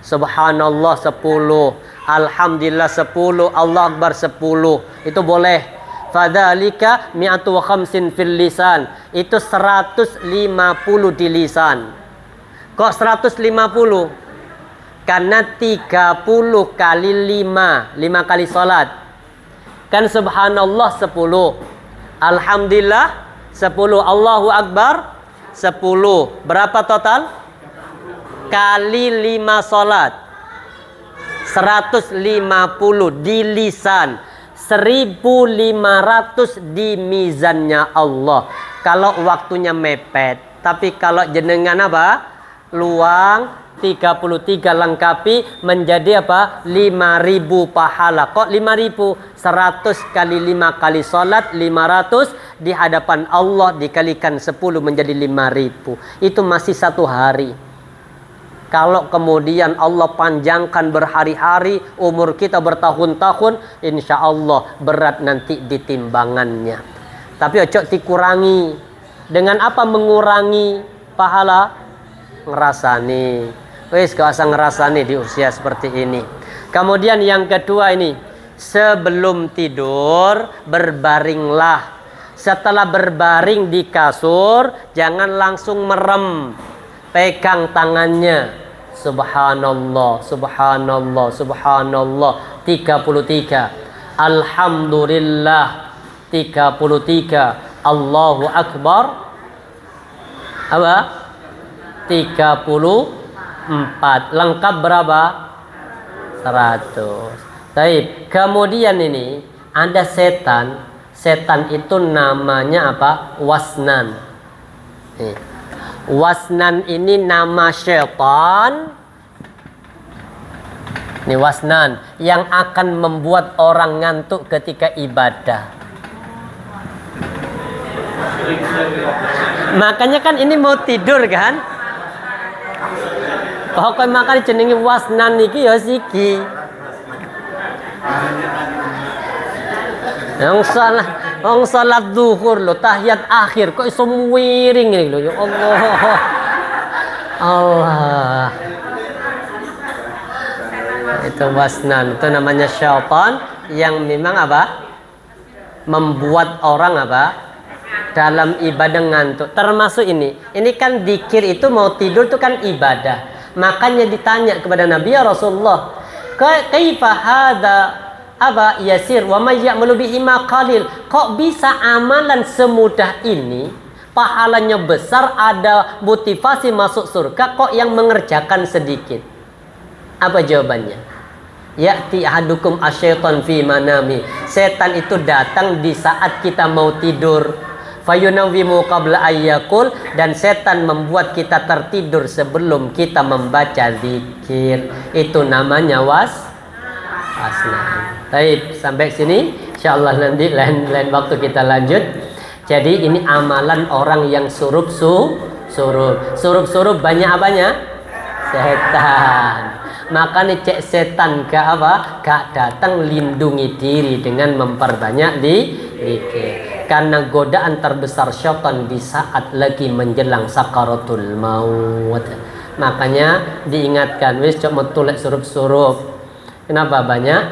Subhanallah 10, Alhamdulillah 10, Allah Akbar 10. Itu boleh. Fadzalika mi'atu wa khamsin fil lisan. Itu 150 di lisan. Kok 150? Karena 30 kali 5 kali sholat. Kan subhanallah 10, Alhamdulillah 10, Allahu Akbar 10. Berapa total? Kali 5 sholat 150 di lisan, 1500 di mizannya Allah. Kalau waktunya mepet. Tapi kalau jenengan apa? Luang 33 lengkapi menjadi apa? 5000 pahala. Kok 5000? 100 kali 5 kali sholat 500 di hadapan Allah dikalikan 10 menjadi 5000. Itu masih 1 hari. Kalau kemudian Allah panjangkan berhari-hari, umur kita bertahun-tahun, insya Allah berat nanti di timbangannya. Tapi ojo dikurangi. Dengan apa mengurangi pahala? Ngerasani. Wis gak usah ngerasani di usia seperti ini. Kemudian yang kedua ini, sebelum tidur berbaringlah. Setelah berbaring di kasur, jangan langsung merem. Pegang tangannya. Subhanallah, subhanallah, subhanallah 33. Alhamdulillah 33. Allahu Akbar apa? 34. Lengkap berapa? 100. Baik. Kemudian ini ada setan. Setan itu namanya apa? Wasnan. Wasnan ini nama syaitan. Ini wasnan yang akan membuat orang ngantuk ketika ibadah. Makanya kan ini mau tidur kan? Pokoknya makan jenenge wasnan iki ya siki. Yang salat zuhur lo tahiyat akhir kok iso miring ini lo ya Allah. Allah. Itu wasnan, itu namanya syaitan yang memang apa? Membuat orang apa? Dalam ibadah ngantuk. Termasuk ini. Ini kan dzikir itu mau tidur itu kan ibadah. Makanya ditanya kepada Nabi ya Rasulullah, kaifa hadza aba yasir wa may ya'malu bihi ma qalil. Kok bisa amalan semudah ini, pahalanya besar, ada motivasi masuk surga, kok yang mengerjakan sedikit? Apa jawabannya? Ya'ti ahadukum asyaiton fi manami. Setan itu datang di saat kita mau tidur. Fayunawwimu qabla ayyakul, dan setan membuat kita tertidur sebelum kita membaca zikir. Itu namanya wasnan. Baik, sampai sini insyaallah nanti lain waktu kita lanjut. Jadi ini amalan orang yang surup banyak apanya? Setan. Makanya cek setan gak datang, lindungi diri dengan memperbanyak zikir. Karena godaan terbesar syaitan di saat lagi menjelang sakaratul maut. Makanya diingatkan, wis cok metulek surup. Kenapa banyak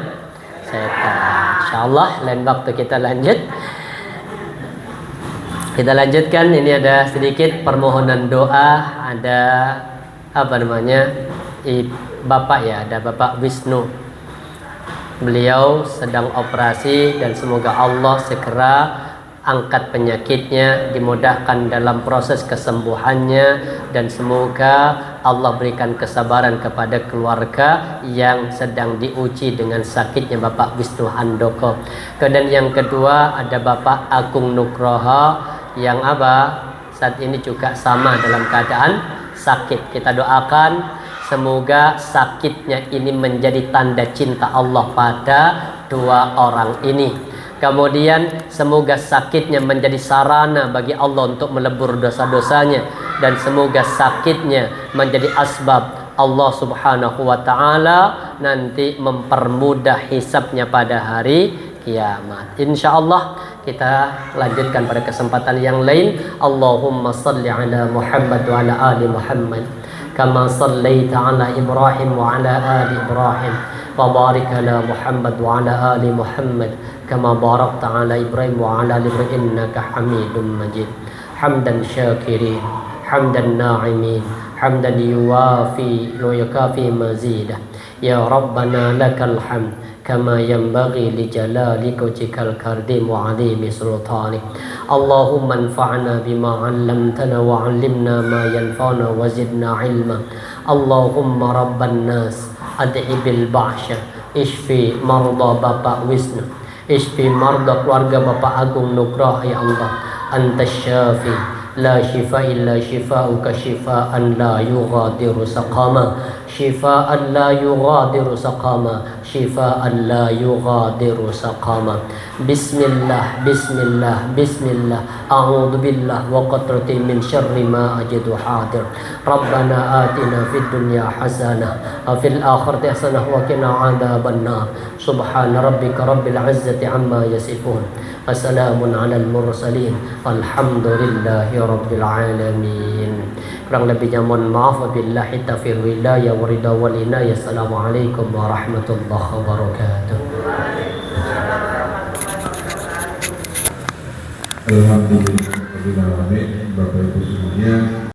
setan? Insyaallah lain waktu kita lanjut. Kita lanjutkan. Ini ada sedikit permohonan doa. Ada apa namanya? Bapak ya, ada Bapak Wisnu. Beliau sedang operasi dan semoga Allah segera angkat penyakitnya, dimudahkan dalam proses kesembuhannya, dan semoga Allah berikan kesabaran kepada keluarga yang sedang diuji dengan sakitnya Bapak Wisnu Handoko. Dan yang kedua ada Bapak Agung Nugroho yang saat ini juga sama dalam keadaan sakit. Kita doakan semoga sakitnya ini menjadi tanda cinta Allah pada dua orang ini. Kemudian semoga sakitnya menjadi sarana bagi Allah untuk melebur dosa-dosanya, dan semoga sakitnya menjadi asbab Allah Subhanahu wa taala nanti mempermudah hisabnya pada hari kiamat. Insya Allah kita lanjutkan pada kesempatan yang lain. Allahumma salli ala Muhammad wa ala ali Muhammad kama sallaita ala Ibrahim wa ala ali Ibrahim wa barik ala Muhammad wa ala ali Muhammad kama barakta ala Ibrahim wa ala ali Ibrahim innaka Hamidum Majid. Hamdan syakirin, hamdan na'imin, hamdan yuwafi wa yukafi mazidah. Ya Rabbana lakal hamd kama yanbaghi li jalalika wajhikal karim wa 'azimi sultanik. Allahumma anfa'na bima 'allamtana wa 'allimna ma yanfa'una wa zidna 'ilma. Allahumma rabban nas ad'ibil ba'sya, ishfi marda Bapak Wisnu, ishfi marda keluarga Bapak Agung Nugrah ya Allah. Antas syafi la shifa illa shifauka shifaan la yughadiru saqama, shifaan la yughadiru saqama, shifaan la yughadiru saqama. Bismillah, bismillah, bismillah. A'udzu billah wa qatrati min syarri ma ajidu hadir. Rabbana atina fid dunya hasanah wa fil akhirati hasanah wa qina adzaban nar. Subhana rabbika rabbil izzati amma yasifun. Wassalamun alal mursalin. Alhamdulillahi rabbil alamin. Kurang lebihnya mohon maaf. Wabillahi taufiq wal hidayah wa ridha wal inayah. Assalamualaikum warahmatullahi wabarakatuh. Alhamdulillah, Bapak Ibu semuanya.